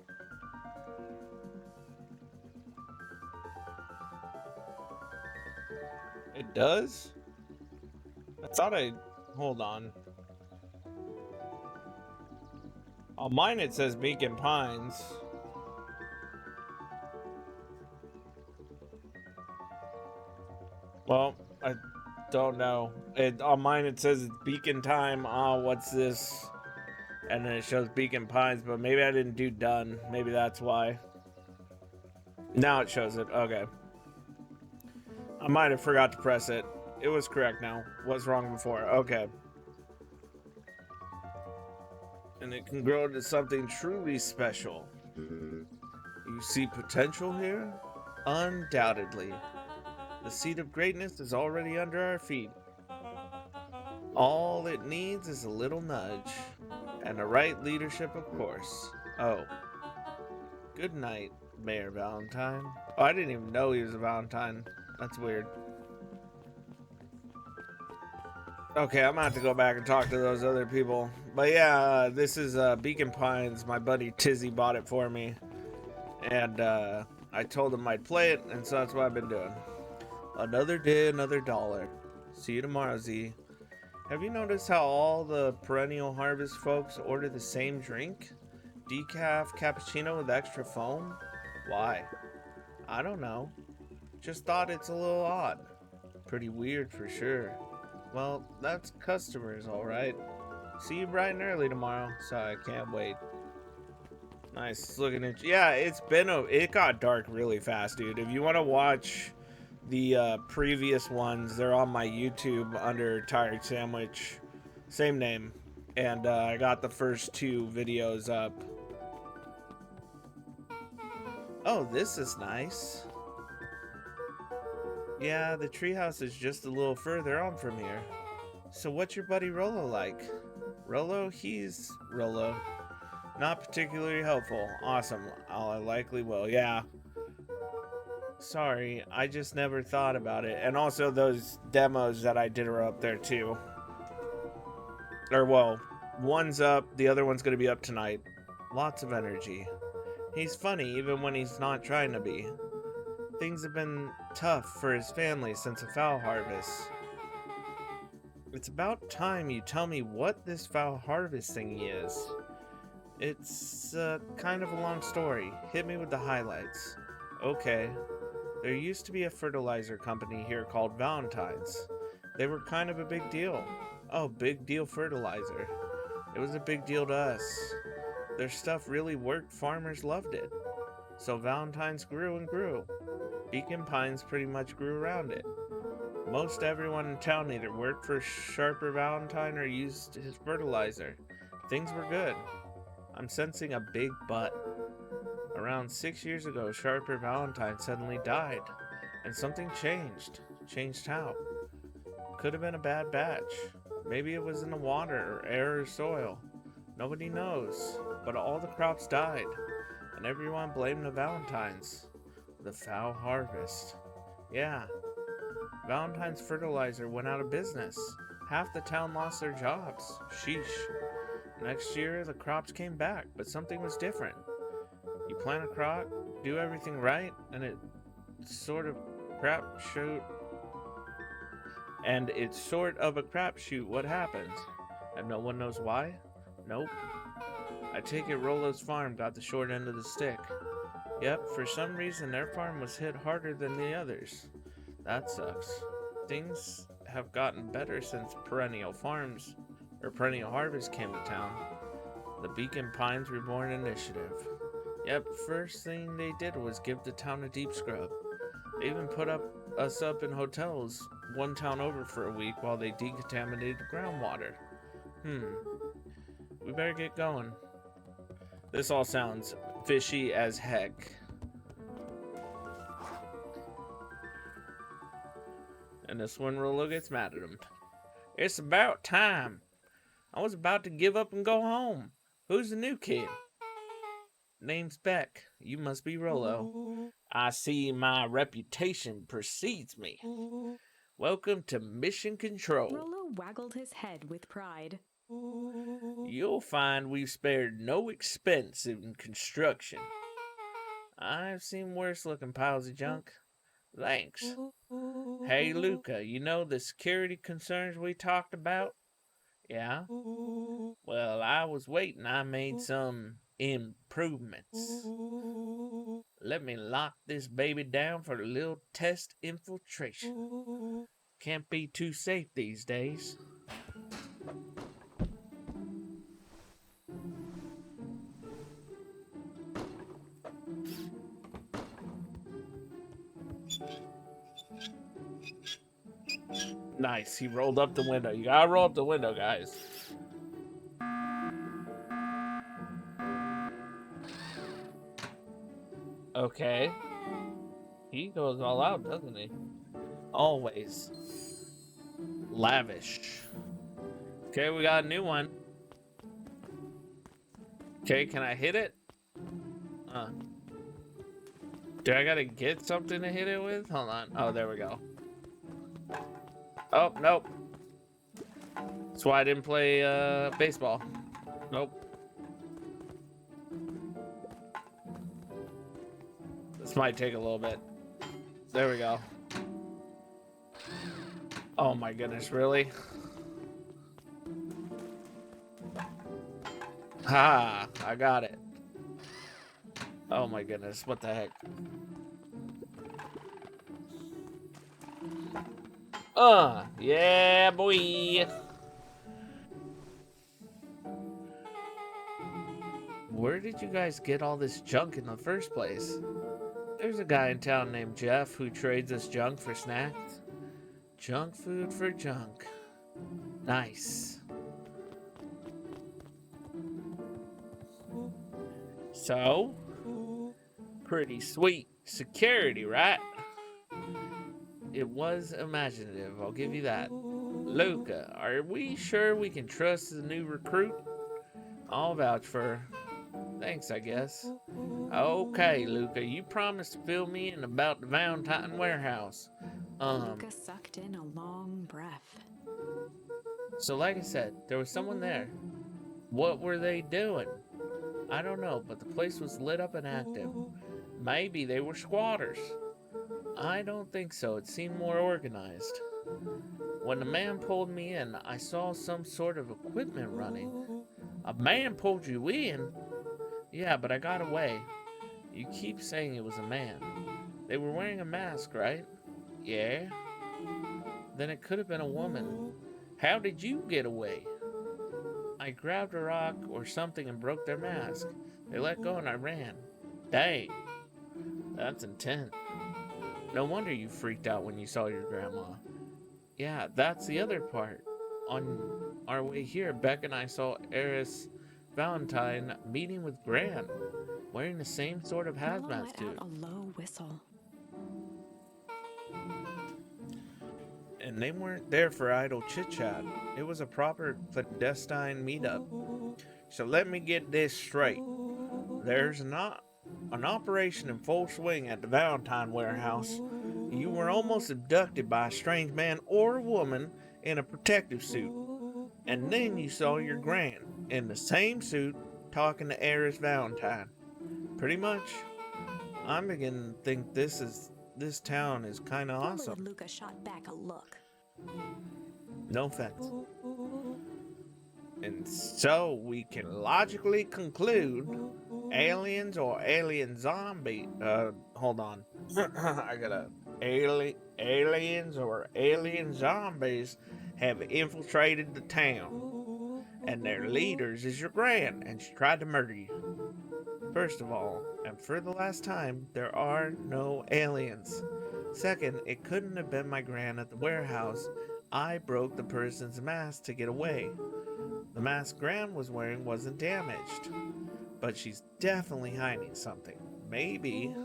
It does? I thought I... Hold on. On mine it says Beacon Pines. Well, I don't know. On mine it says it's Beacon Time. What's this? And then it shows Beacon Pines, but maybe I didn't do done. Maybe that's why. Now it shows it. Okay. I might have forgot to press it. It was correct now. Was wrong before. Okay. And it can grow into something truly special. You see potential here? Undoubtedly. The seed of greatness is already under our feet. All it needs is a little nudge. And the right leadership, of course. Oh. Good night, Mayor Valentine. Oh, I didn't even know he was a Valentine. That's weird. Okay, I'm gonna have to go back and talk to those other people. But yeah, this is Beacon Pines. My buddy Tizzy bought it for me. And I told him I'd play it, and so that's what I've been doing. Another day, another dollar. See you tomorrow, Z. Have you noticed how all the Perennial Harvest folks order the same drink? Decaf cappuccino with extra foam? Why? I don't know. Just thought it's a little odd. Pretty weird for sure. Well, that's customers, alright. See you bright and early tomorrow, so I can't wait. Nice looking at yeah, it got dark really fast, dude. If you want to watch the previous ones, they're on my YouTube under Tired Sandwich, same name, and I got the first 2 videos up. Oh, this is nice. Yeah, the treehouse is just a little further on from here. So what's your buddy Rolo like? Rolo? He's Rolo. Not particularly helpful. Awesome. I likely will. Yeah. Sorry, I just never thought about it. And also those demos that I did are up there too. Or well, one's up, the other one's gonna be up tonight. Lots of energy. He's funny even when he's not trying to be. Things have been tough for his family since the fowl harvest. It's about time you tell me what this fowl harvest thingy is. It's kind of a long story. Hit me with the highlights. Okay. There used to be a fertilizer company here called Valentine's. They were kind of a big deal. Oh, Big Deal Fertilizer. It was a big deal to us. Their stuff really worked, farmers loved it. So Valentine's grew and grew. Beacon Pines pretty much grew around it. Most everyone in town either worked for Sharper Valentine or used his fertilizer. Things were good. I'm sensing a big but. Around 6 years ago, Sharper Valentine suddenly died, and something changed. Changed how? Could have been a bad batch. Maybe it was in the water or air or soil. Nobody knows, but all the crops died, and everyone blamed the Valentines. The foul harvest. Yeah. Valentine's fertilizer went out of business. Half the town lost their jobs. Sheesh. Next year, the crops came back, but something was different. You plant a crop, do everything right, and it's sort of a crapshoot what happens. And no one knows why? Nope. I take it Rolo's farm got the short end of the stick. Yep, for some reason their farm was hit harder than the others. That sucks. Things have gotten better since Perennial Harvest came to town. The Beacon Pines Reborn Initiative. Yep, first thing they did was give the town a deep scrub. They even put us up in hotels one town over for a week while they decontaminated groundwater. We better get going. This all sounds fishy as heck. And this one Rolo gets mad at him. It's about time. I was about to give up and go home. Who's the new kid? Name's Beck. You must be Rolo. I see my reputation precedes me. Welcome to Mission Control. Rolo waggled his head with pride. You'll find we've spared no expense in construction. I've seen worse looking piles of junk. Thanks. Hey, Luca, you know the security concerns we talked about? Yeah? Well, I was waiting. I made some improvements. Let me lock this baby down for a little test infiltration. Can't be too safe these days. Nice, he rolled up the window. You gotta roll up the window, guys. Okay. He goes all out, doesn't he? Always. Lavish. Okay, we got a new one. Okay, can I hit it? Do I gotta get something to hit it with? Hold on. Oh, there we go. Oh, nope. That's why I didn't play baseball. Nope. This might take a little bit. There we go. Oh my goodness, really? Ha! I got it. Oh my goodness, what the heck? Yeah, boy. Where where did you guys get all this junk in the first place? There's a guy in town named Jeff who trades us junk for snacks. Junk food for junk. Nice. So, pretty sweet security, right? It was imaginative, I'll give you that. Luca, are we sure we can trust the new recruit? I'll vouch for her. Thanks, I guess. Okay, Luca, you promised to fill me in about the Valentine warehouse. Luca sucked in a long breath. So like I said, there was someone there. What were they doing? I don't know, but the place was lit up and active. Maybe they were squatters. I don't think so. It seemed more organized. When the man pulled me in, I saw some sort of equipment running. A man pulled you in? Yeah, but I got away. You keep saying it was a man. They were wearing a mask, right? Yeah. Then it could have been a woman. How did you get away? I grabbed a rock or something and broke their mask. They let go and I ran. Dang. That's intense. No wonder you freaked out when you saw your grandma. Yeah, that's the other part. On our way here, Beck and I saw Eris Valentine meeting with Gran, wearing the same sort of Marlo hazmat let suit. out a low whistle. And they weren't there for idle chit-chat. It was a proper clandestine meetup. So let me get this straight. There's not an operation in full swing at the Valentine warehouse. You were almost abducted by a strange man or woman in a protective suit. And then you saw your gran in the same suit talking to Eris Valentine. Pretty much. I'm beginning to think this town is kind of Marlo awesome. and Luca shot back a look. No offense. And so we can logically conclude aliens or alien zombie. Hold on. I gotta. Aliens or alien zombies have infiltrated the town. And their leaders is your gran, and she tried to murder you. First of all, and for the last time, there are no aliens. Second, it couldn't have been my gran at the warehouse. I broke the person's mask to get away. The mask Gran was wearing wasn't damaged, but she's definitely hiding something. Maybe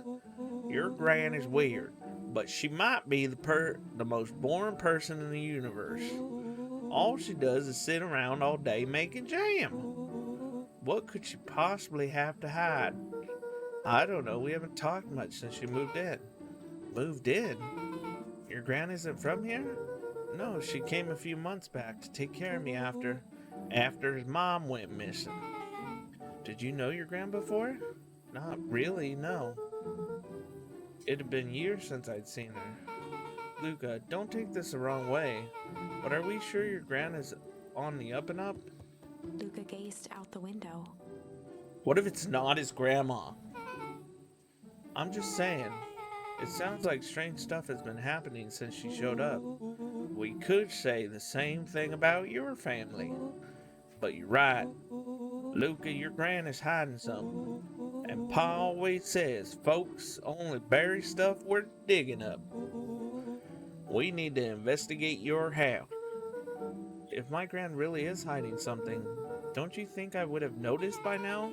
your Gran is weird, but she might be the most boring person in the universe. All she does is sit around all day making jam. What could she possibly have to hide? I don't know. We haven't talked much since she moved in. Moved in? Your Gran isn't from here? No, she came a few months back to take care of me after his mom went missing. Did you know your Gran before? Not really, no. It had been years since I'd seen her. Luca, don't take this the wrong way, but are we sure your Gran is on the up and up? Luca gazed out the window. What if it's not his grandma? I'm just saying. It sounds like strange stuff has been happening since she showed up. We could say the same thing about your family. But you're right. Luca, your gran is hiding something. And Pa always says folks only bury stuff worth digging up. We need to investigate your house. If my gran really is hiding something, don't you think I would have noticed by now?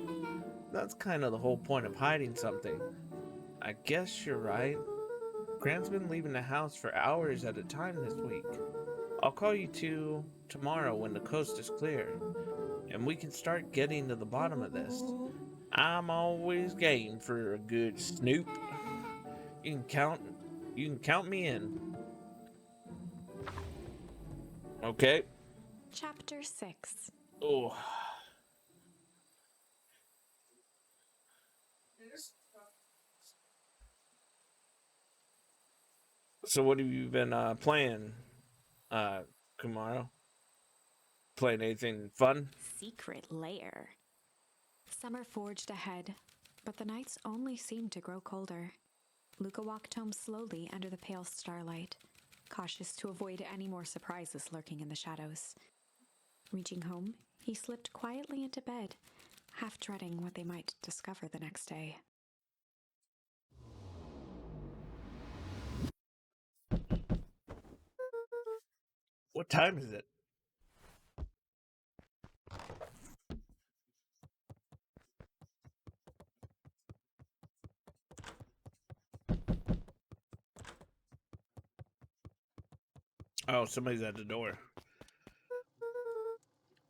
That's kind of the whole point of hiding something. I guess you're right. Gran's been leaving the house for hours at a time this week. I'll call you two tomorrow when the coast is clear, and we can start getting to the bottom of this. I'm always game for a good snoop. You can count me in. Okay. Chapter 6. Oh. So what have you been playing, Kumaro? Playing anything fun? Secret lair. Summer forged ahead, but the nights only seemed to grow colder. Luca walked home slowly under the pale starlight, cautious to avoid any more surprises lurking in the shadows. Reaching home, he slipped quietly into bed, half dreading what they might discover the next day. What time is it? Oh, somebody's at the door.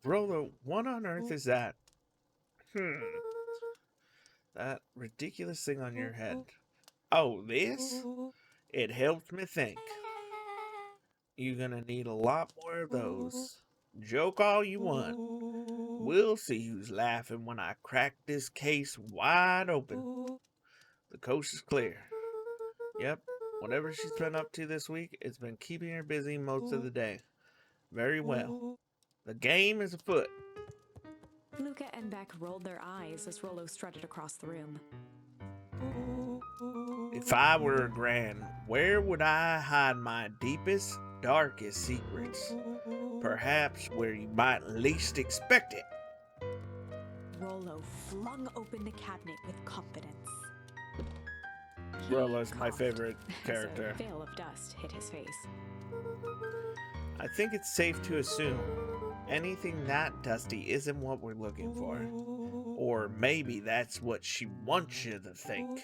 Rolo, what on earth is that? That ridiculous thing on your head. Oh, this? It helps me think. You're gonna need a lot more of those. Joke all you want. We'll see who's laughing when I crack this case wide open. The coast is clear. Yep, whatever she's been up to this week, it's been keeping her busy most of the day. Very well. The game is afoot. Luca and Beck rolled their eyes as Rolo strutted across the room. If I were a Gran, where would I hide my deepest, darkest secrets? Perhaps where you might least expect it. Rolo flung open the cabinet with confidence. He Rolo's my coughed favorite as character. a veil of dust hit his face. I think it's safe to assume anything that dusty isn't what we're looking for. Or maybe that's what she wants you to think.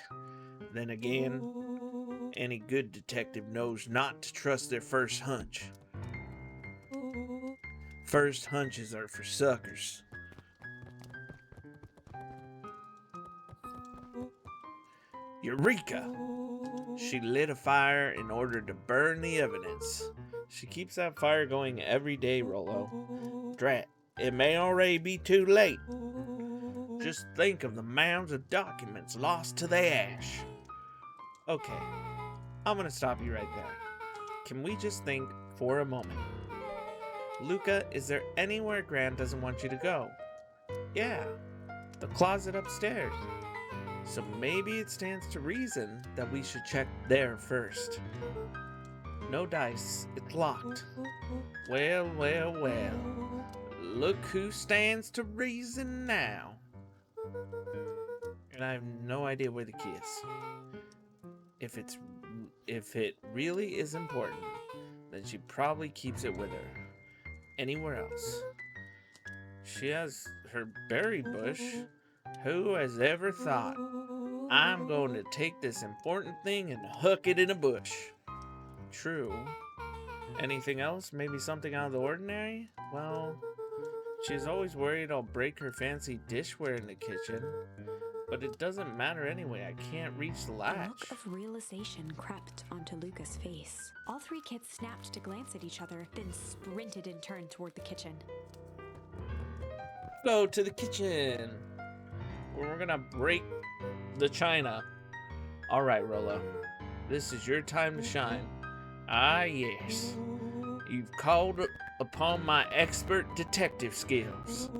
Then again, any good detective knows not to trust their first hunch. First hunches are for suckers. Eureka! She lit a fire in order to burn the evidence. She keeps that fire going every day, Rolo. Drat, it may already be too late. Just think of the mounds of documents lost to the ash. Okay, I'm gonna stop you right there. Can we just think for a moment? Luca, is there anywhere Gran doesn't want you to go? Yeah, the closet upstairs. So maybe it stands to reason that we should check there first. No dice, it's locked. Well, well, well. Look who stands to reason now. And I have no idea where the key is. If it really is important, then she probably keeps it with her. Anywhere else. She has her berry bush. Who has ever thought, I'm going to take this important thing and hook it in a bush? True. Anything else? Maybe something out of the ordinary? Well, she's always worried I'll break her fancy dishware in the kitchen. But it doesn't matter anyway. I can't reach the A latch. look of realization crept onto Luca's face. All three kids snapped to glance at each other, then sprinted in turn toward the kitchen. Go to the kitchen. We're gonna break the china. All right, Rolo. This is your time to shine. Ah, yes. You've called upon my expert detective skills.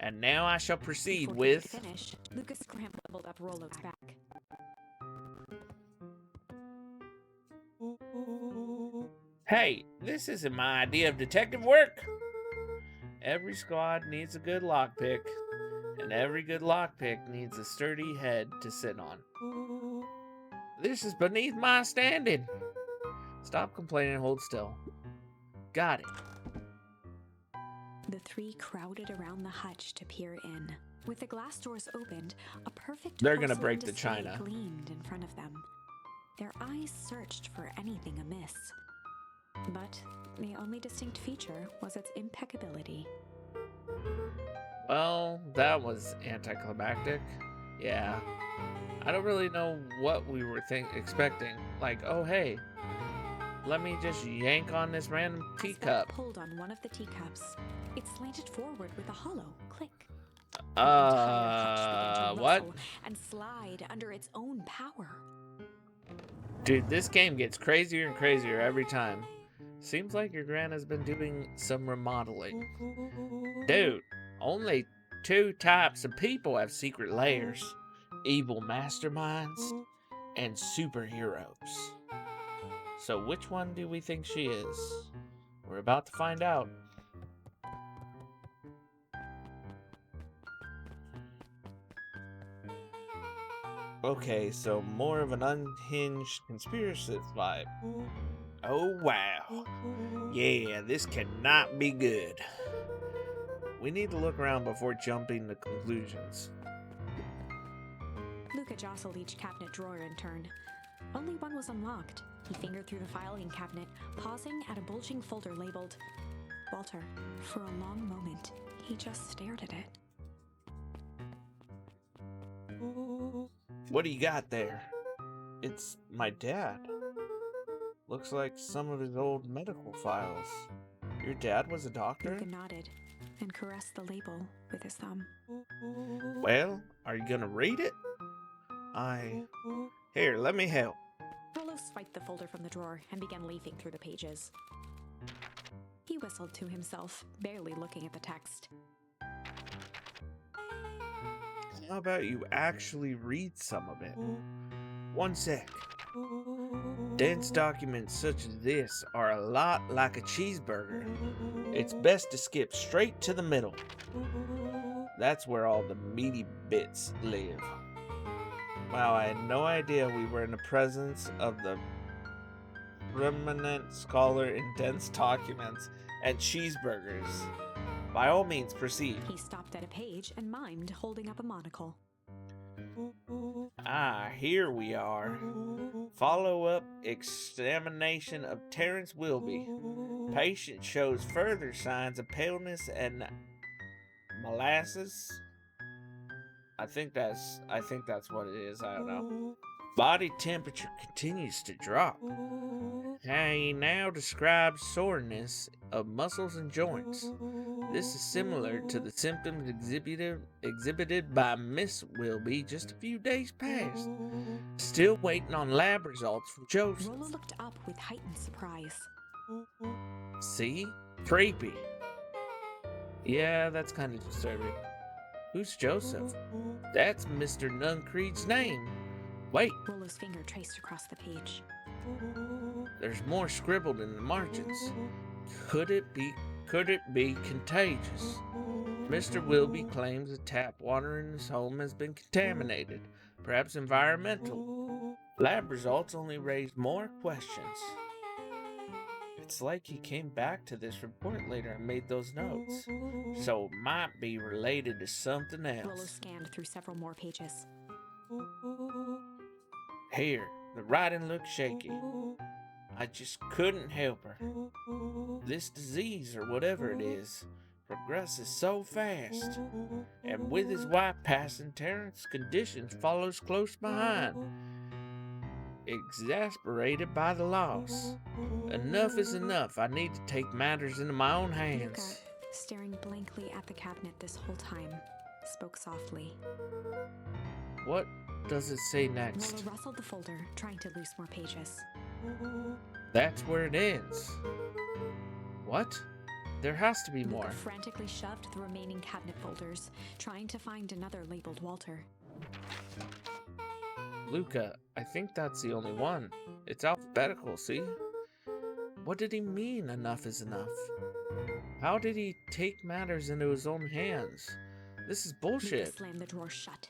And now I shall proceed Before he could with... finish, Luca scrambled up Rolo's back. Hey, this isn't my idea of detective work. Every squad needs a good lockpick, and every good lockpick needs a sturdy head to sit on. This is beneath my standing. Stop complaining and hold still. Got it. The three crowded around the hutch to peer in. With the glass doors opened, a perfect They're gonna porcelain break the display china. gleamed in front of them. Their eyes searched for anything amiss. But the only distinct feature was its impeccability. Well, that was anticlimactic. Yeah. I don't really know what we were expecting. Like, oh hey, let me just yank on this random As Beck teacup. pulled on one of the teacups, it slanted forward with a hollow click. The entire hutch began to What? rustle and slide under its own power. Dude, this game gets crazier and crazier every time. Seems like your gran has been doing some remodeling. Dude, only 2 types of people have secret layers. Evil masterminds and superheroes. So which one do we think she is? We're about to find out. Okay, so more of an unhinged conspiracy vibe. Oh wow. Yeah, this cannot be good. We need to look around before jumping to conclusions. Luca jostled each cabinet drawer in turn. Only one was unlocked. He fingered through the filing cabinet, pausing at a bulging folder labeled Walter. For a long moment, he just stared at it. What do you got there? It's my dad. Looks like some of his old medical files. Your dad was a doctor? Luca nodded and caressed the label with his thumb. Well, are you gonna read it? Here, let me help. Rollo swiped the folder from the drawer and began leafing through the pages. He whistled to himself, barely looking at the text. How about you actually read some of it? One sec. Dense documents such as this are a lot like a cheeseburger. It's best to skip straight to the middle. That's where all the meaty bits live. Wow, I had no idea we were in the presence of the preeminent scholar in dense documents and cheeseburgers. By all means, proceed. He stopped at a page and mimed, holding up a monocle. Ah, here we are. Follow-up examination of Terrence Wilby. Patient shows further signs of paleness and molasses. I think that's what it is. I don't know. Body temperature continues to drop. He now describes soreness of muscles and joints. This is similar to the symptoms exhibited by Miss Wilby just a few days past. Still waiting on lab results from Joseph. Rollo looked up with heightened surprise. See? Creepy. Yeah, that's kind of disturbing. Who's Joseph? That's Mr. Nuncreed's name. Wait, Rollo's finger traced across the page. there's more scribbled in the margins. Could it be contagious? Mr. Wilby claims the tap water in his home has been contaminated, perhaps environmental. Lab results only raise more questions. It's like he came back to this report later and made those notes. So it might be related to something Rollo else. scanned through several more pages. Here, the writing looks shaky. I just couldn't help her. This disease, or whatever it is, progresses so fast. And with his wife passing, Terrence's condition follows close behind. Exasperated by the loss. Enough is enough. I need to take matters into my own Luca, hands. staring blankly at the cabinet this whole time, spoke softly. What does it say next? Rollo rustled the folder, trying to loose more pages. That's where it ends. What? There has to be Luca more. frantically shoved the remaining cabinet folders, trying to find another labeled Walter. Luca, I think that's the only one. It's alphabetical, see? What did he mean, enough is enough? How did he take matters into his own hands? This is Luca bullshit. slammed the drawer shut.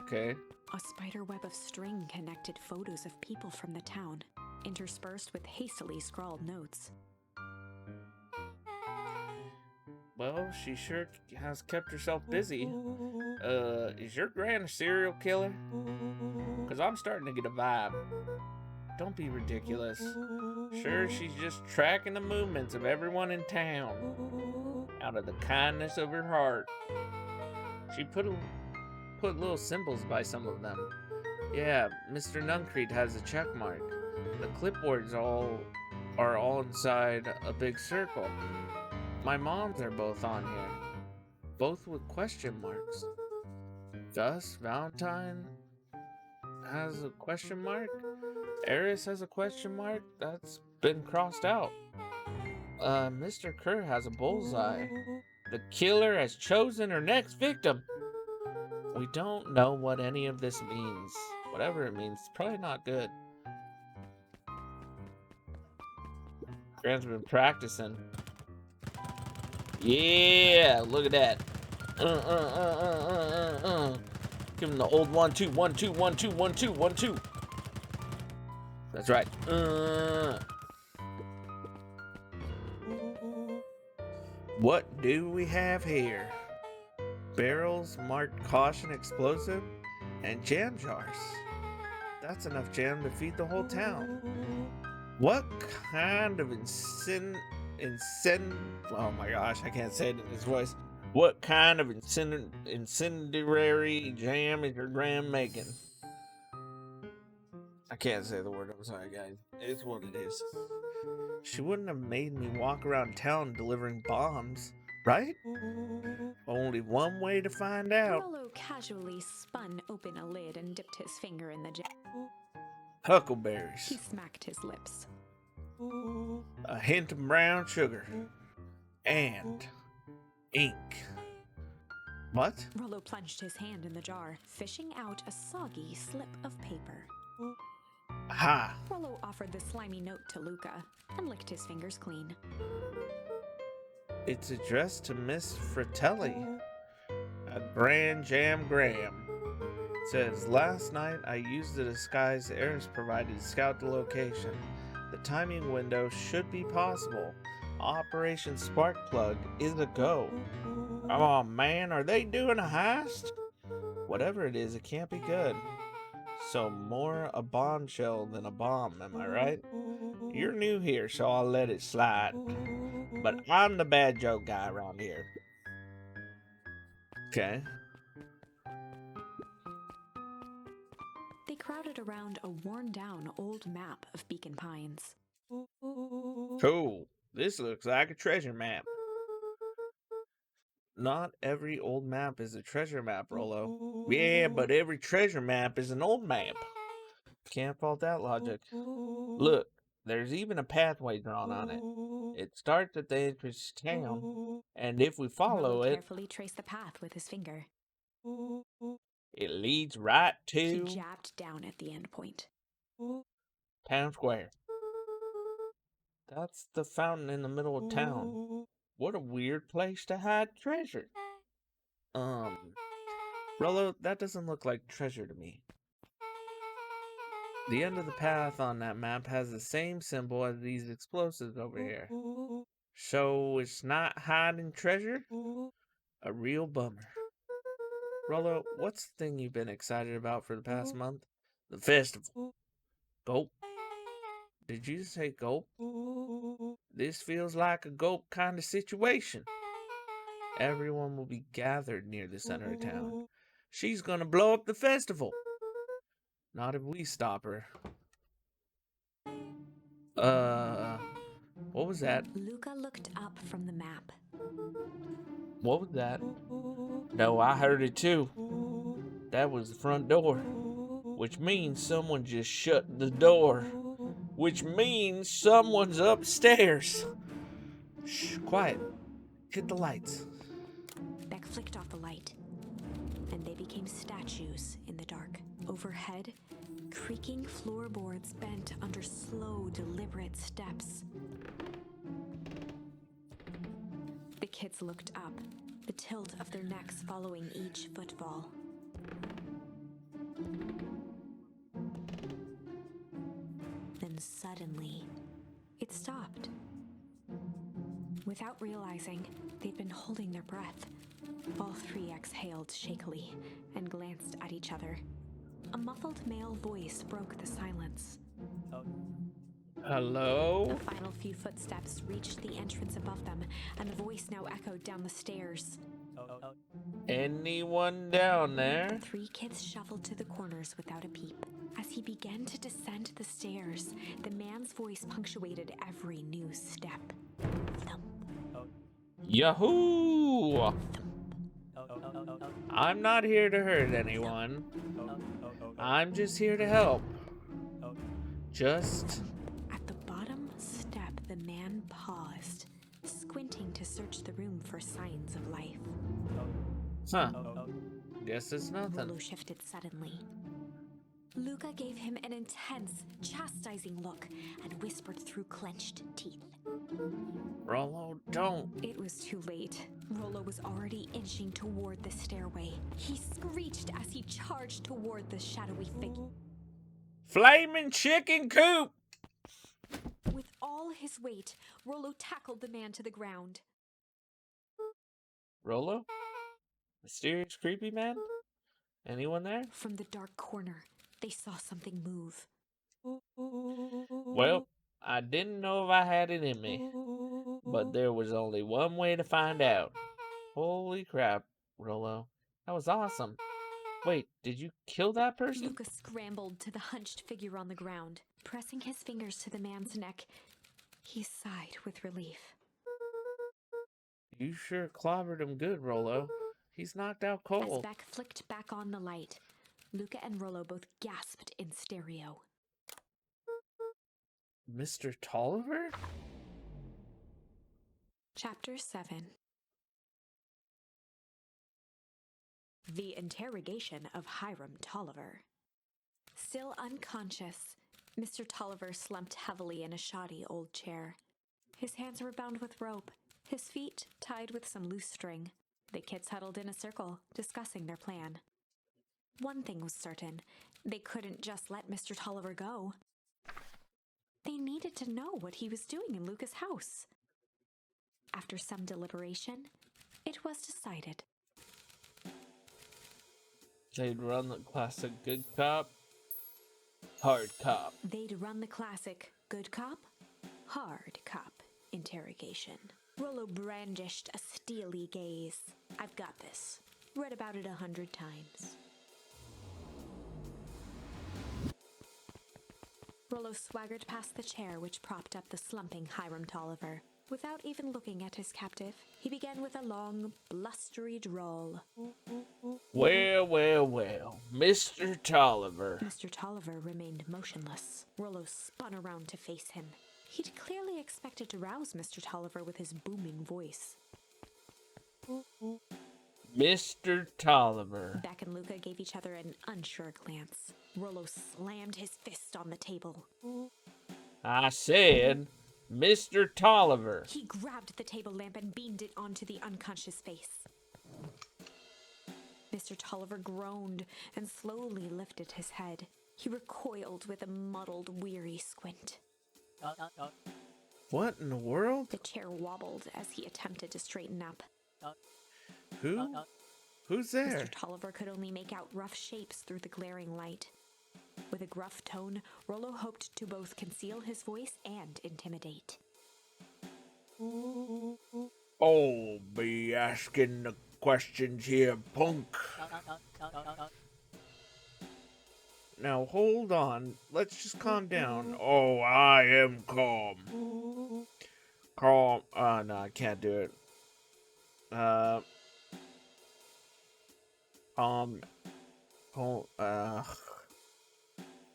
Okay. A spider web of string connected photos of people from the town, interspersed with hastily scrawled notes. Well, she sure has kept herself busy. Is your gran a serial killer? Because I'm starting to get a vibe. Don't be ridiculous. Sure, she's just tracking the movements of everyone in town. Out of the kindness of her heart. She put little symbols by some of them. Yeah, Mr. Nuncreed has a check mark. The clipboards are all inside a big circle. My mom's are both on here. Both with question marks. Gus Valentine has a question mark. Eris has a question mark. That's been crossed out. Mr. Kerr has a bullseye. The killer has chosen her next victim. We don't know what any of this means. Whatever it means, it's probably not good. Gran's been practicing. Yeah, look at that. Come give him the old 1-2, 1-2, 1-2, 1-2, 1-2. That's right. What do we have here? Barrels marked caution explosive and jam jars. That's enough jam to feed the whole town. What kind of oh my gosh, I can't say it in his voice. What kind of incendiary jam is your gram making? I can't say the word, I'm sorry guys. It's what it is. She wouldn't have made me walk around town delivering bombs, right? Only one way to find out. Rollo casually spun open a lid and dipped his finger in the jam. Huckleberries. He smacked his lips. A hint of brown sugar. And ink. What? Rollo plunged his hand in the jar, fishing out a soggy slip of paper. Ha! Rollo offered the slimy note to Luca and licked his fingers clean. It's addressed to Miss Fratelli. A Grand Jam Graham. It says, last night I used the disguise Eris provided to scout the location. The timing window should be possible. Operation Sparkplug is a go. Oh man, are they doing a heist? Whatever it is, it can't be good. So more a bombshell than a bomb, am I right? You're new here, so I'll let it slide. But I'm the bad joke guy around here. Okay. They crowded around a worn-down old map of Beacon Pines. Cool. This looks like a treasure map. Not every old map is a treasure map, Rollo. Yeah, but every treasure map is an old map. Can't fault that logic. Look, there's even a pathway drawn on it. It starts at the entrance to town, and if we follow Rollo it, carefully traced the path with his finger. it leads right He to jabbed down at the end point. Town Square. That's the fountain in the middle of town. What a weird place to hide treasure. Rollo, that doesn't look like treasure to me. The end of the path on that map has the same symbol as these explosives over here. So it's not hiding treasure? A real bummer. Rollo, what's the thing you've been excited about for the past month? The festival. Gulp. Did you say gulp? This feels like a gulp kind of situation. Everyone will be gathered near the center of town. She's gonna blow up the festival. Not if we stop her. What was that? Luca looked up from the map. What was that? No, I heard it too. That was the front door. Which means someone just shut the door. Which means someone's upstairs. Shh, quiet. Hit the lights. Beck flicked off the light, and they became statues in the dark. Overhead, creaking floorboards bent under slow, deliberate steps. The kids looked up, the tilt of their necks following each footfall. Then suddenly, it stopped. Without realizing, they'd been holding their breath. All three exhaled shakily and glanced at each other. A muffled male voice broke the silence. Hello? The final few footsteps reached the entrance above them, and the voice now echoed down the stairs. Anyone down there? The three kids shuffled to the corners without a peep. As he began to descend the stairs, the man's voice punctuated every new step. Thump, Yahoo! thump. I'm not here to hurt anyone. I'm just here to help. Just... At the bottom step, the man paused, squinting to search the room for signs of life. Huh. Guess it's nothing. Rollo shifted suddenly. Luca gave him an intense, chastising look and whispered through clenched teeth. Rollo, don't. It was too late. Rollo was already inching toward the stairway. He screeched as he charged toward the shadowy figure. Flaming chicken coop! With all his weight, Rollo tackled the man to the ground. Rollo? Mysterious creepy man? Anyone there? From the dark corner, they saw something move. Well, I didn't know if I had it in me, but there was only one way to find out. Holy crap, Rollo. That was awesome. Wait, did you kill that person? Luca scrambled to the hunched figure on the ground. Pressing his fingers to the man's neck, he sighed with relief. You sure clobbered him good, Rollo. He's knocked out As cold. Beck flicked back on the light, Luca and Rollo both gasped in stereo. Mr. Tolliver? Chapter 7. The Interrogation of Hiram Tolliver. Still unconscious, Mr. Tolliver slumped heavily in a shoddy old chair. His hands were bound with rope, his feet tied with some loose string. The kids huddled in a circle, discussing their plan. One thing was certain, they couldn't just let Mr. Tolliver go. They needed to know what he was doing in Luca's house. After some deliberation, it was decided. They'd run the classic good cop, hard cop. They'd run the classic good cop, hard cop interrogation. Rollo brandished a steely gaze. I've got this. Read about it 100 times. Rollo swaggered past the chair which propped up the slumping Hiram Tolliver. Without even looking at his captive, he began with a long, blustery drawl. Well, well, well, Mr. Tolliver. Mr. Tolliver remained motionless. Rollo spun around to face him. He'd clearly expected to rouse Mr. Tolliver with his booming voice. Mr. Tolliver. Beck and Luca gave each other an unsure glance. Rollo slammed his fist on the table. I said, Mr. Tolliver. He grabbed the table lamp and beamed it onto the unconscious face. Mr. Tolliver groaned and slowly lifted his head. He recoiled with a muddled, weary squint. What in the world? The chair wobbled as he attempted to straighten up. Who? Who's there? Mr. Tolliver could only make out rough shapes through the glaring light. With a gruff tone, Rollo hoped to both conceal his voice and intimidate. Oh, be asking the questions here, punk. Now hold on. Let's just calm down. Oh, I am calm. Calm. No, I can't do it.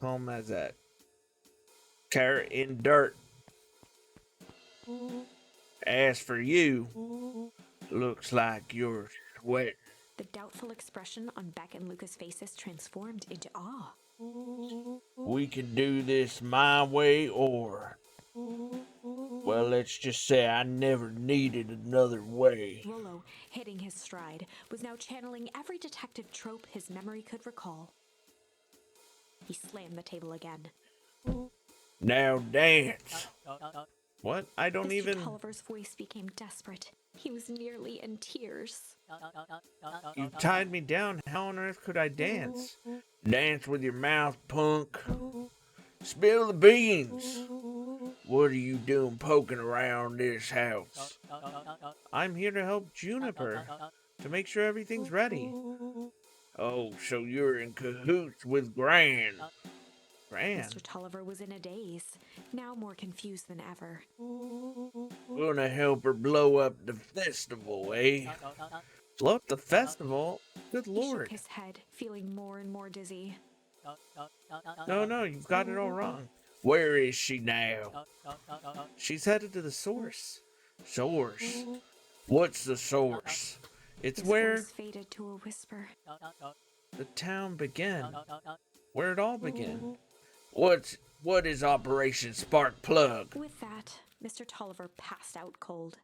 Calm as that. Carrot in dirt. As for you, looks like you're sweating. The doubtful expression on Beck and Luca's faces transformed into awe. We can do this my way or... Well, let's just say I never needed another way. Rollo, hitting his stride, was now channeling every detective trope his memory could recall. He slammed the table again. Now dance. What? I don't Mr. even... Tolliver's voice became desperate. He was nearly in tears. You tied me down. How on earth could I dance? Dance with your mouth, punk. Spill the beans. What are you doing poking around this house? I'm here to help Juniper, to make sure everything's ready. Oh, so you're in cahoots with Gran. Gran? Mr. Tolliver was in a daze, now more confused than ever. Gonna help her blow up the festival, eh? Blow up the festival? Good He lord. shook his head, feeling more and more dizzy. No, you've got it all wrong. Where is she now? She's headed to the source. Source? What's the source? It's His where voice faded to a whisper. the town began. where it all began. What is Operation Spark Plug? With that, Mr. Tolliver passed out cold.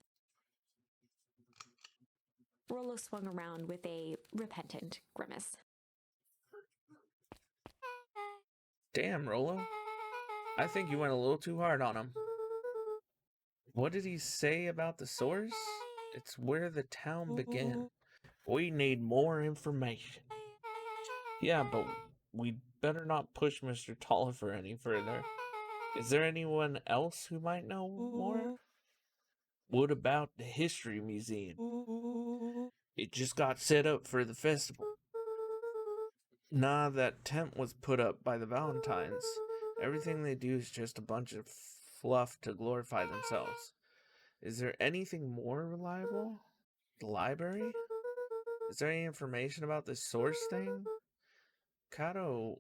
Rollo swung around with a repentant grimace. Damn, Rollo. I think you went a little too hard on him. What did he say about the source? It's where the town began. We need more information. Yeah, but we better not push Mr. Tolliver any further. Is there anyone else who might know more? What about the History Museum? It just got set up for the festival. Nah, that tent was put up by the Valentines. Everything they do is just a bunch of fluff to glorify themselves. Is there anything more reliable? The library? Is there any information about this source thing? Kato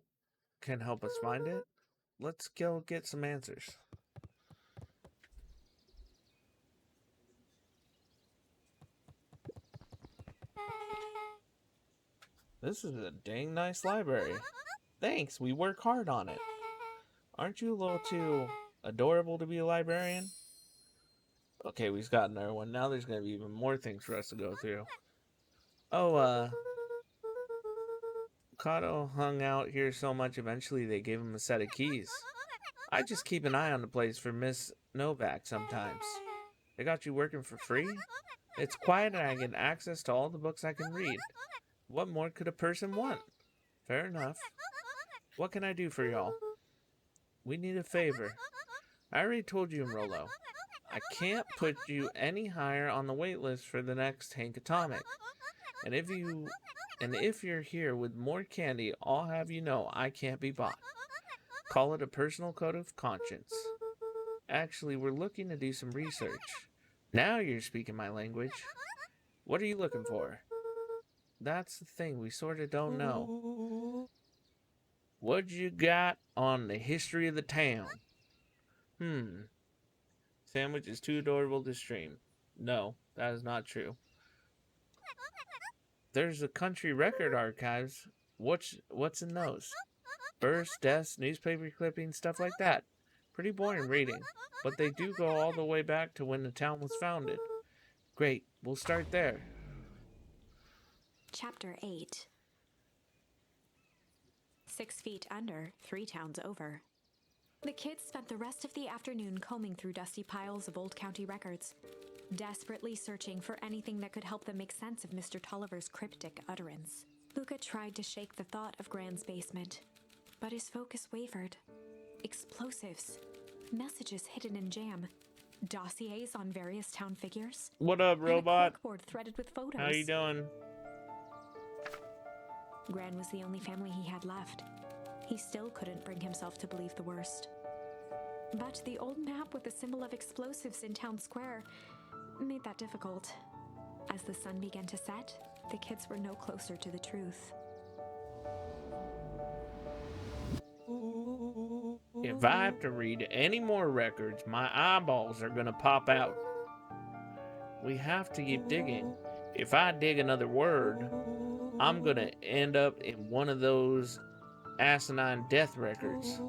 can help us find it. Let's go get some answers. This is a dang nice library. Thanks, we work hard on it. Aren't you a little too adorable to be a librarian? Okay, we've got another one. Now there's going to be even more things for us to go through. Oh, Kato hung out here so much eventually they gave him a set of keys. I just keep an eye on the place for Miss Novak sometimes. They got you working for free? It's quiet and I get access to all the books I can read. What more could a person want? Fair enough. What can I do for y'all? We need a favor. I already told you, Rollo. I can't put you any higher on the wait list for the next Hank Atomic. And if you're here with more candy, I'll have you know I can't be bought. Call it a personal code of conscience. Actually, we're looking to do some research. Now you're speaking my language. What are you looking for? That's the thing, we sort of don't know. What you got on the history of the town? Sandwich is too adorable to stream. No, that is not true. There's the country record archives. What's in those? Births, deaths, newspaper clippings, stuff like that. Pretty boring reading, but they do go all the way back to when the town was founded. Great, we'll start there. Chapter 8. 6 feet under, 3 towns over. The kids spent the rest of the afternoon combing through dusty piles of old county records, desperately searching for anything that could help them make sense of Mr. Tolliver's cryptic utterance. Luca tried to shake the thought of Gran's basement, but his focus wavered. Explosives, messages hidden in jam, dossiers on various town figures. What up, robot? And a corkboard threaded with photos. How you doing? Gran was the only family he had left. He still couldn't bring himself to believe the worst. But the old map with the symbol of explosives in town square made that difficult. As the sun began to set, the kids were no closer to the truth. If I have to read any more records, my eyeballs are gonna pop out. We have to keep digging. If I dig another word, I'm gonna end up in one of those asinine death records.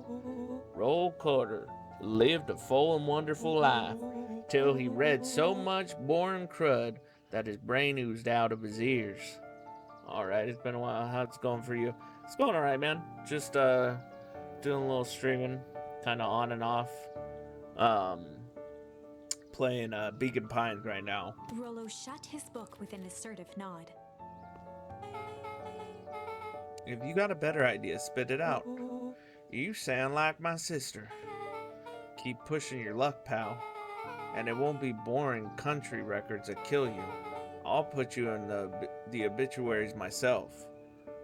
Roll Carter lived a full and wonderful life till he read so much boring crud that his brain oozed out of his ears. Alright, it's been a while. How's it going for you? It's going alright, man. Just doing a little streaming, kind of on and off. Playing Beacon Pines right now. Rollo shut his book with an assertive nod. If you got a better idea, spit it out. You sound like my sister. Keep pushing your luck, pal. And it won't be boring country records that kill you. I'll put you in the obituaries myself.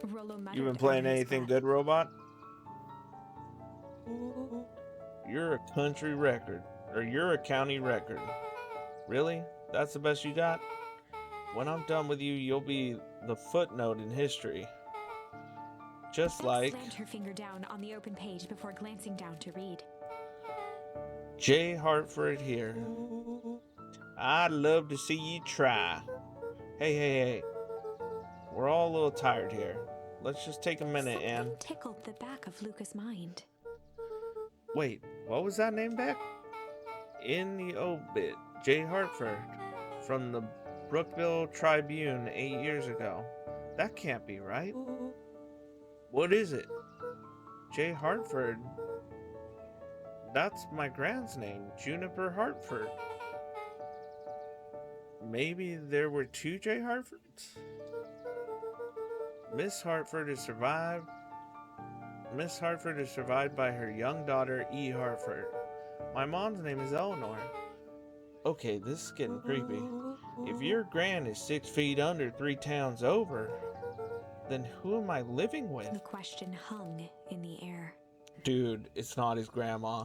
Rollo muttered You been playing under his anything breath. good, robot? You're a country record. Or you're a county record. Really? That's the best you got? When I'm done with you, you'll be the footnote in history. Just Beck like slammed her finger down on the open page before glancing down to read. J. Hartford here. I'd love to see you try. Hey. We're all a little tired here. let's just take a minute, Anne. Something tickled the back of Luca's mind. Wait, what was that name back? In the obit, Jay Hartford, from the Brookville Tribune 8 years ago. That can't be right. What is it? Jay Hartford? That's my grand's name, Juniper Hartford. Maybe there were two Jay Hartfords? Miss Hartford is survived by her young daughter, E. Hartford. My mom's name is Eleanor. Okay, this is getting creepy. If your gran is 6 feet under 3 towns over, then who am I living with? The question hung in the air. Dude, it's not his grandma.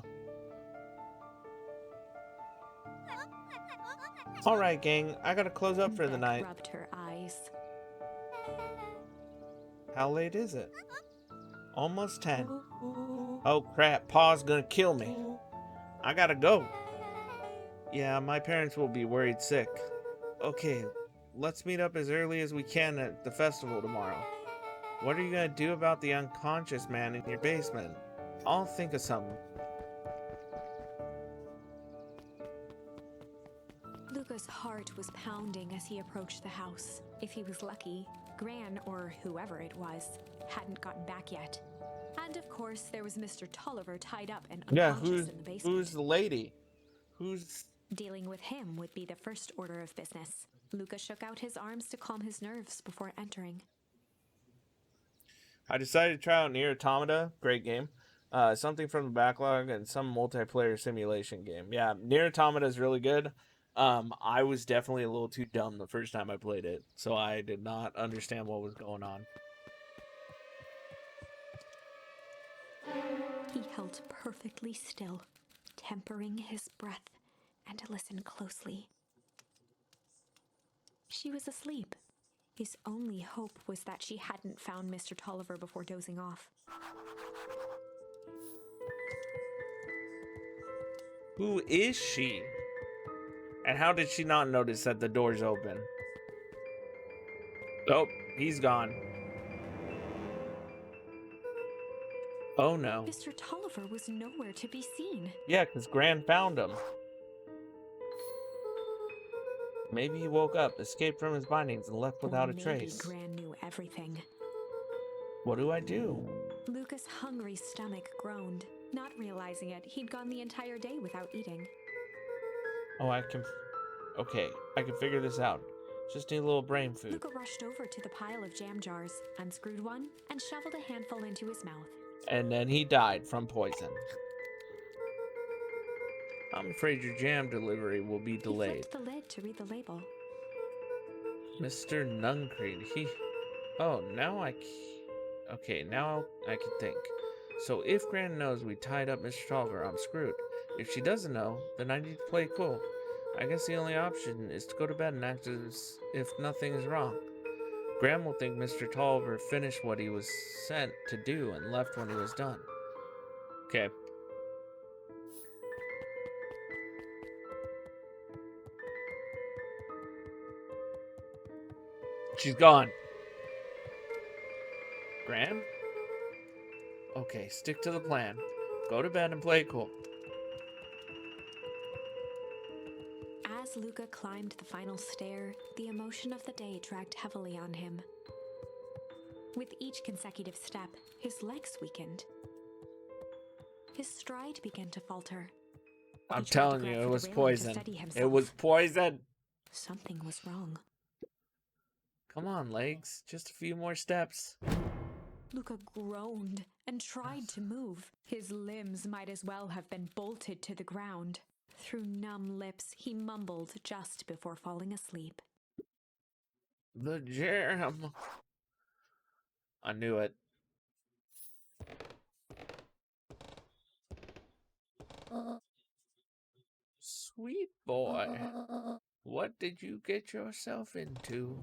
Alright, gang, I gotta close up for the Beck night. rubbed her eyes. How late is it? Almost 10. Oh crap, Pa's gonna kill me. I gotta go. Yeah, my parents will be worried sick. Okay, let's meet up as early as we can at the festival tomorrow. What are you gonna do about the unconscious man in your basement? I'll think of something. Luca's heart was pounding as he approached the house. If he was lucky, Gran, or whoever it was, hadn't gotten back yet. And of course, there was Mr. Tolliver tied up and unconscious in the basement. Who's the lady? Who's... Dealing with him would be the first order of business. Luca shook out his arms to calm his nerves before entering. I decided to try out Nier Automata. Great game. Something from the backlog and some multiplayer simulation game. Yeah, Nier Automata is really good. I was definitely a little too dumb the first time I played it, so I did not understand what was going on. He held perfectly still, tempering his breath, and listened closely. She was asleep. His only hope was that she hadn't found Mr. Tolliver before dozing off. Who is she? And how did she not notice that the door's open? Oh, he's gone. Oh no. Mr. Tolliver was nowhere to be seen. Yeah, because Gran found him. Maybe he woke up, escaped from his bindings, and left without a trace. Maybe Gran knew everything. What do I do? Luca's hungry stomach groaned. Not realizing it, he'd gone the entire day without eating. Oh, okay, I can figure this out. Just need a little brain food. Luca rushed over to the pile of jam jars, unscrewed one, and shoveled a handful into his mouth. And then he died from poison. I'm afraid your jam delivery will be delayed. He flipped the lid to read the label. Mr. Nuncreed, Oh, now Okay, now I can think. So if Gran knows we tied up Mr. Tolliver, I'm screwed. If she doesn't know, then I need to play cool. I guess the only option is to go to bed and act as if nothing is wrong. Gran will think Mr. Tolliver finished what he was sent to do and left when he was done. Okay. She's gone. Gran? Okay, stick to the plan. Go to bed and play cool. As Luca climbed the final stair, the emotion of the day dragged heavily on him. With each consecutive step, his legs weakened. His stride began to falter. I'm He tried to telling grab you, for it the was railing to poison. steady It himself. was poison. Something was wrong. Come on, legs. Just a few more steps. Luca groaned and tried to move. His limbs might as well have been bolted to the ground. Through numb lips, he mumbled just before falling asleep. The jam. I knew it. Sweet boy. What did you get yourself into?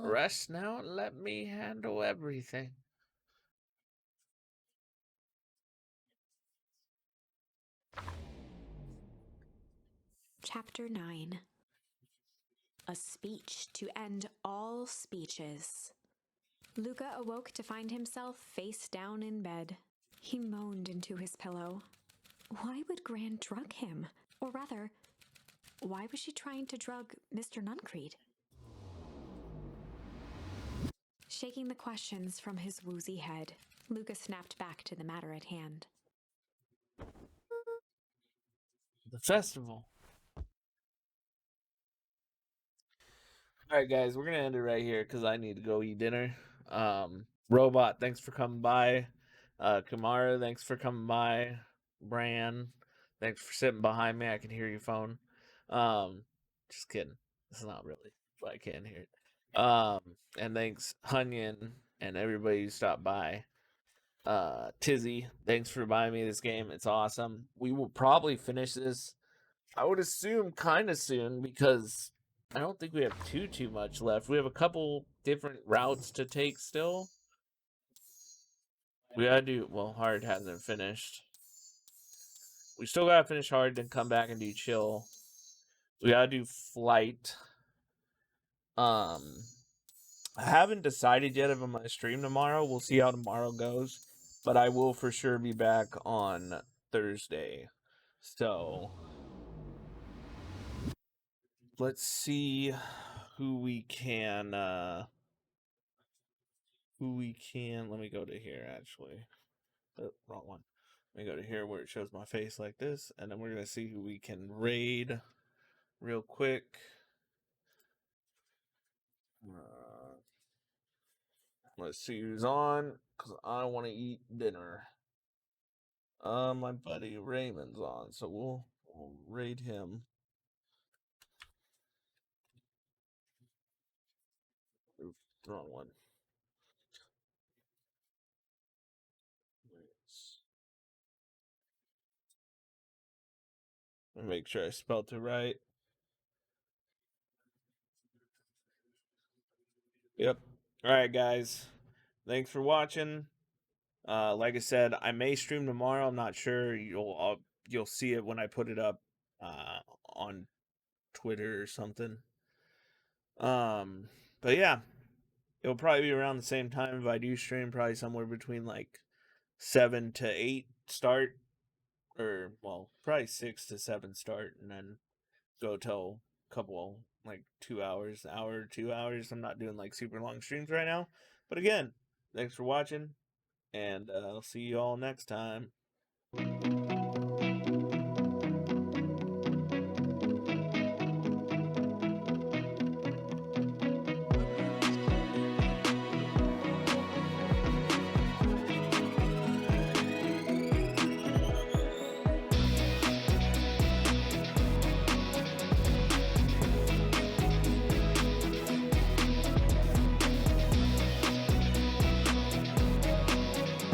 Rest now and let me handle everything. Chapter 9. A speech to end all speeches. Luca awoke to find himself face down in bed. He moaned into his pillow. Why would Gran drug him? Or rather, why was she trying to drug Mr. Nuncreed? Shaking the questions from his woozy head, Luca snapped back to the matter at hand. The festival. Alright guys, we're gonna end it right here because I need to go eat dinner. Robot, thanks for coming by. Kamara, thanks for coming by. Bran, thanks for sitting behind me. I can hear your phone. Just kidding. It's not really, but I can hear it. And thanks Hunyan and everybody who stopped by. Tizzy, thanks for buying me this game. It's awesome. We will probably finish this, I would assume, kind of soon because I don't think we have too much left. We have a couple different routes to take still. We gotta do, well, hard hasn't finished. We still gotta finish hard, then come back and do chill. We gotta do flight. I haven't decided yet if I'm gonna stream tomorrow. We'll see how tomorrow goes. But I will for sure be back on Thursday. So let's see who we can let me go to here actually. Oh, wrong one. Let me go to here where it shows my face like this, and then we're gonna see who we can raid real quick. Let's see who's on, because I want to eat dinner. My buddy Raymond's on, so we'll raid him. Oops, wrong one. Let me make sure I spelled it right. Yep. All right, guys. Thanks for watching. Like I said, I may stream tomorrow. I'm not sure. You'll see it when I put it up on Twitter or something. But yeah, it'll probably be around the same time if I do stream. Probably somewhere between like 7 to 8 start, or well, probably 6 to 7 start, and then go till a couple, like 2 hours, hour, 2 hours. I'm not doing like super long streams right now. But again, thanks for watching, and I'll see you all next time.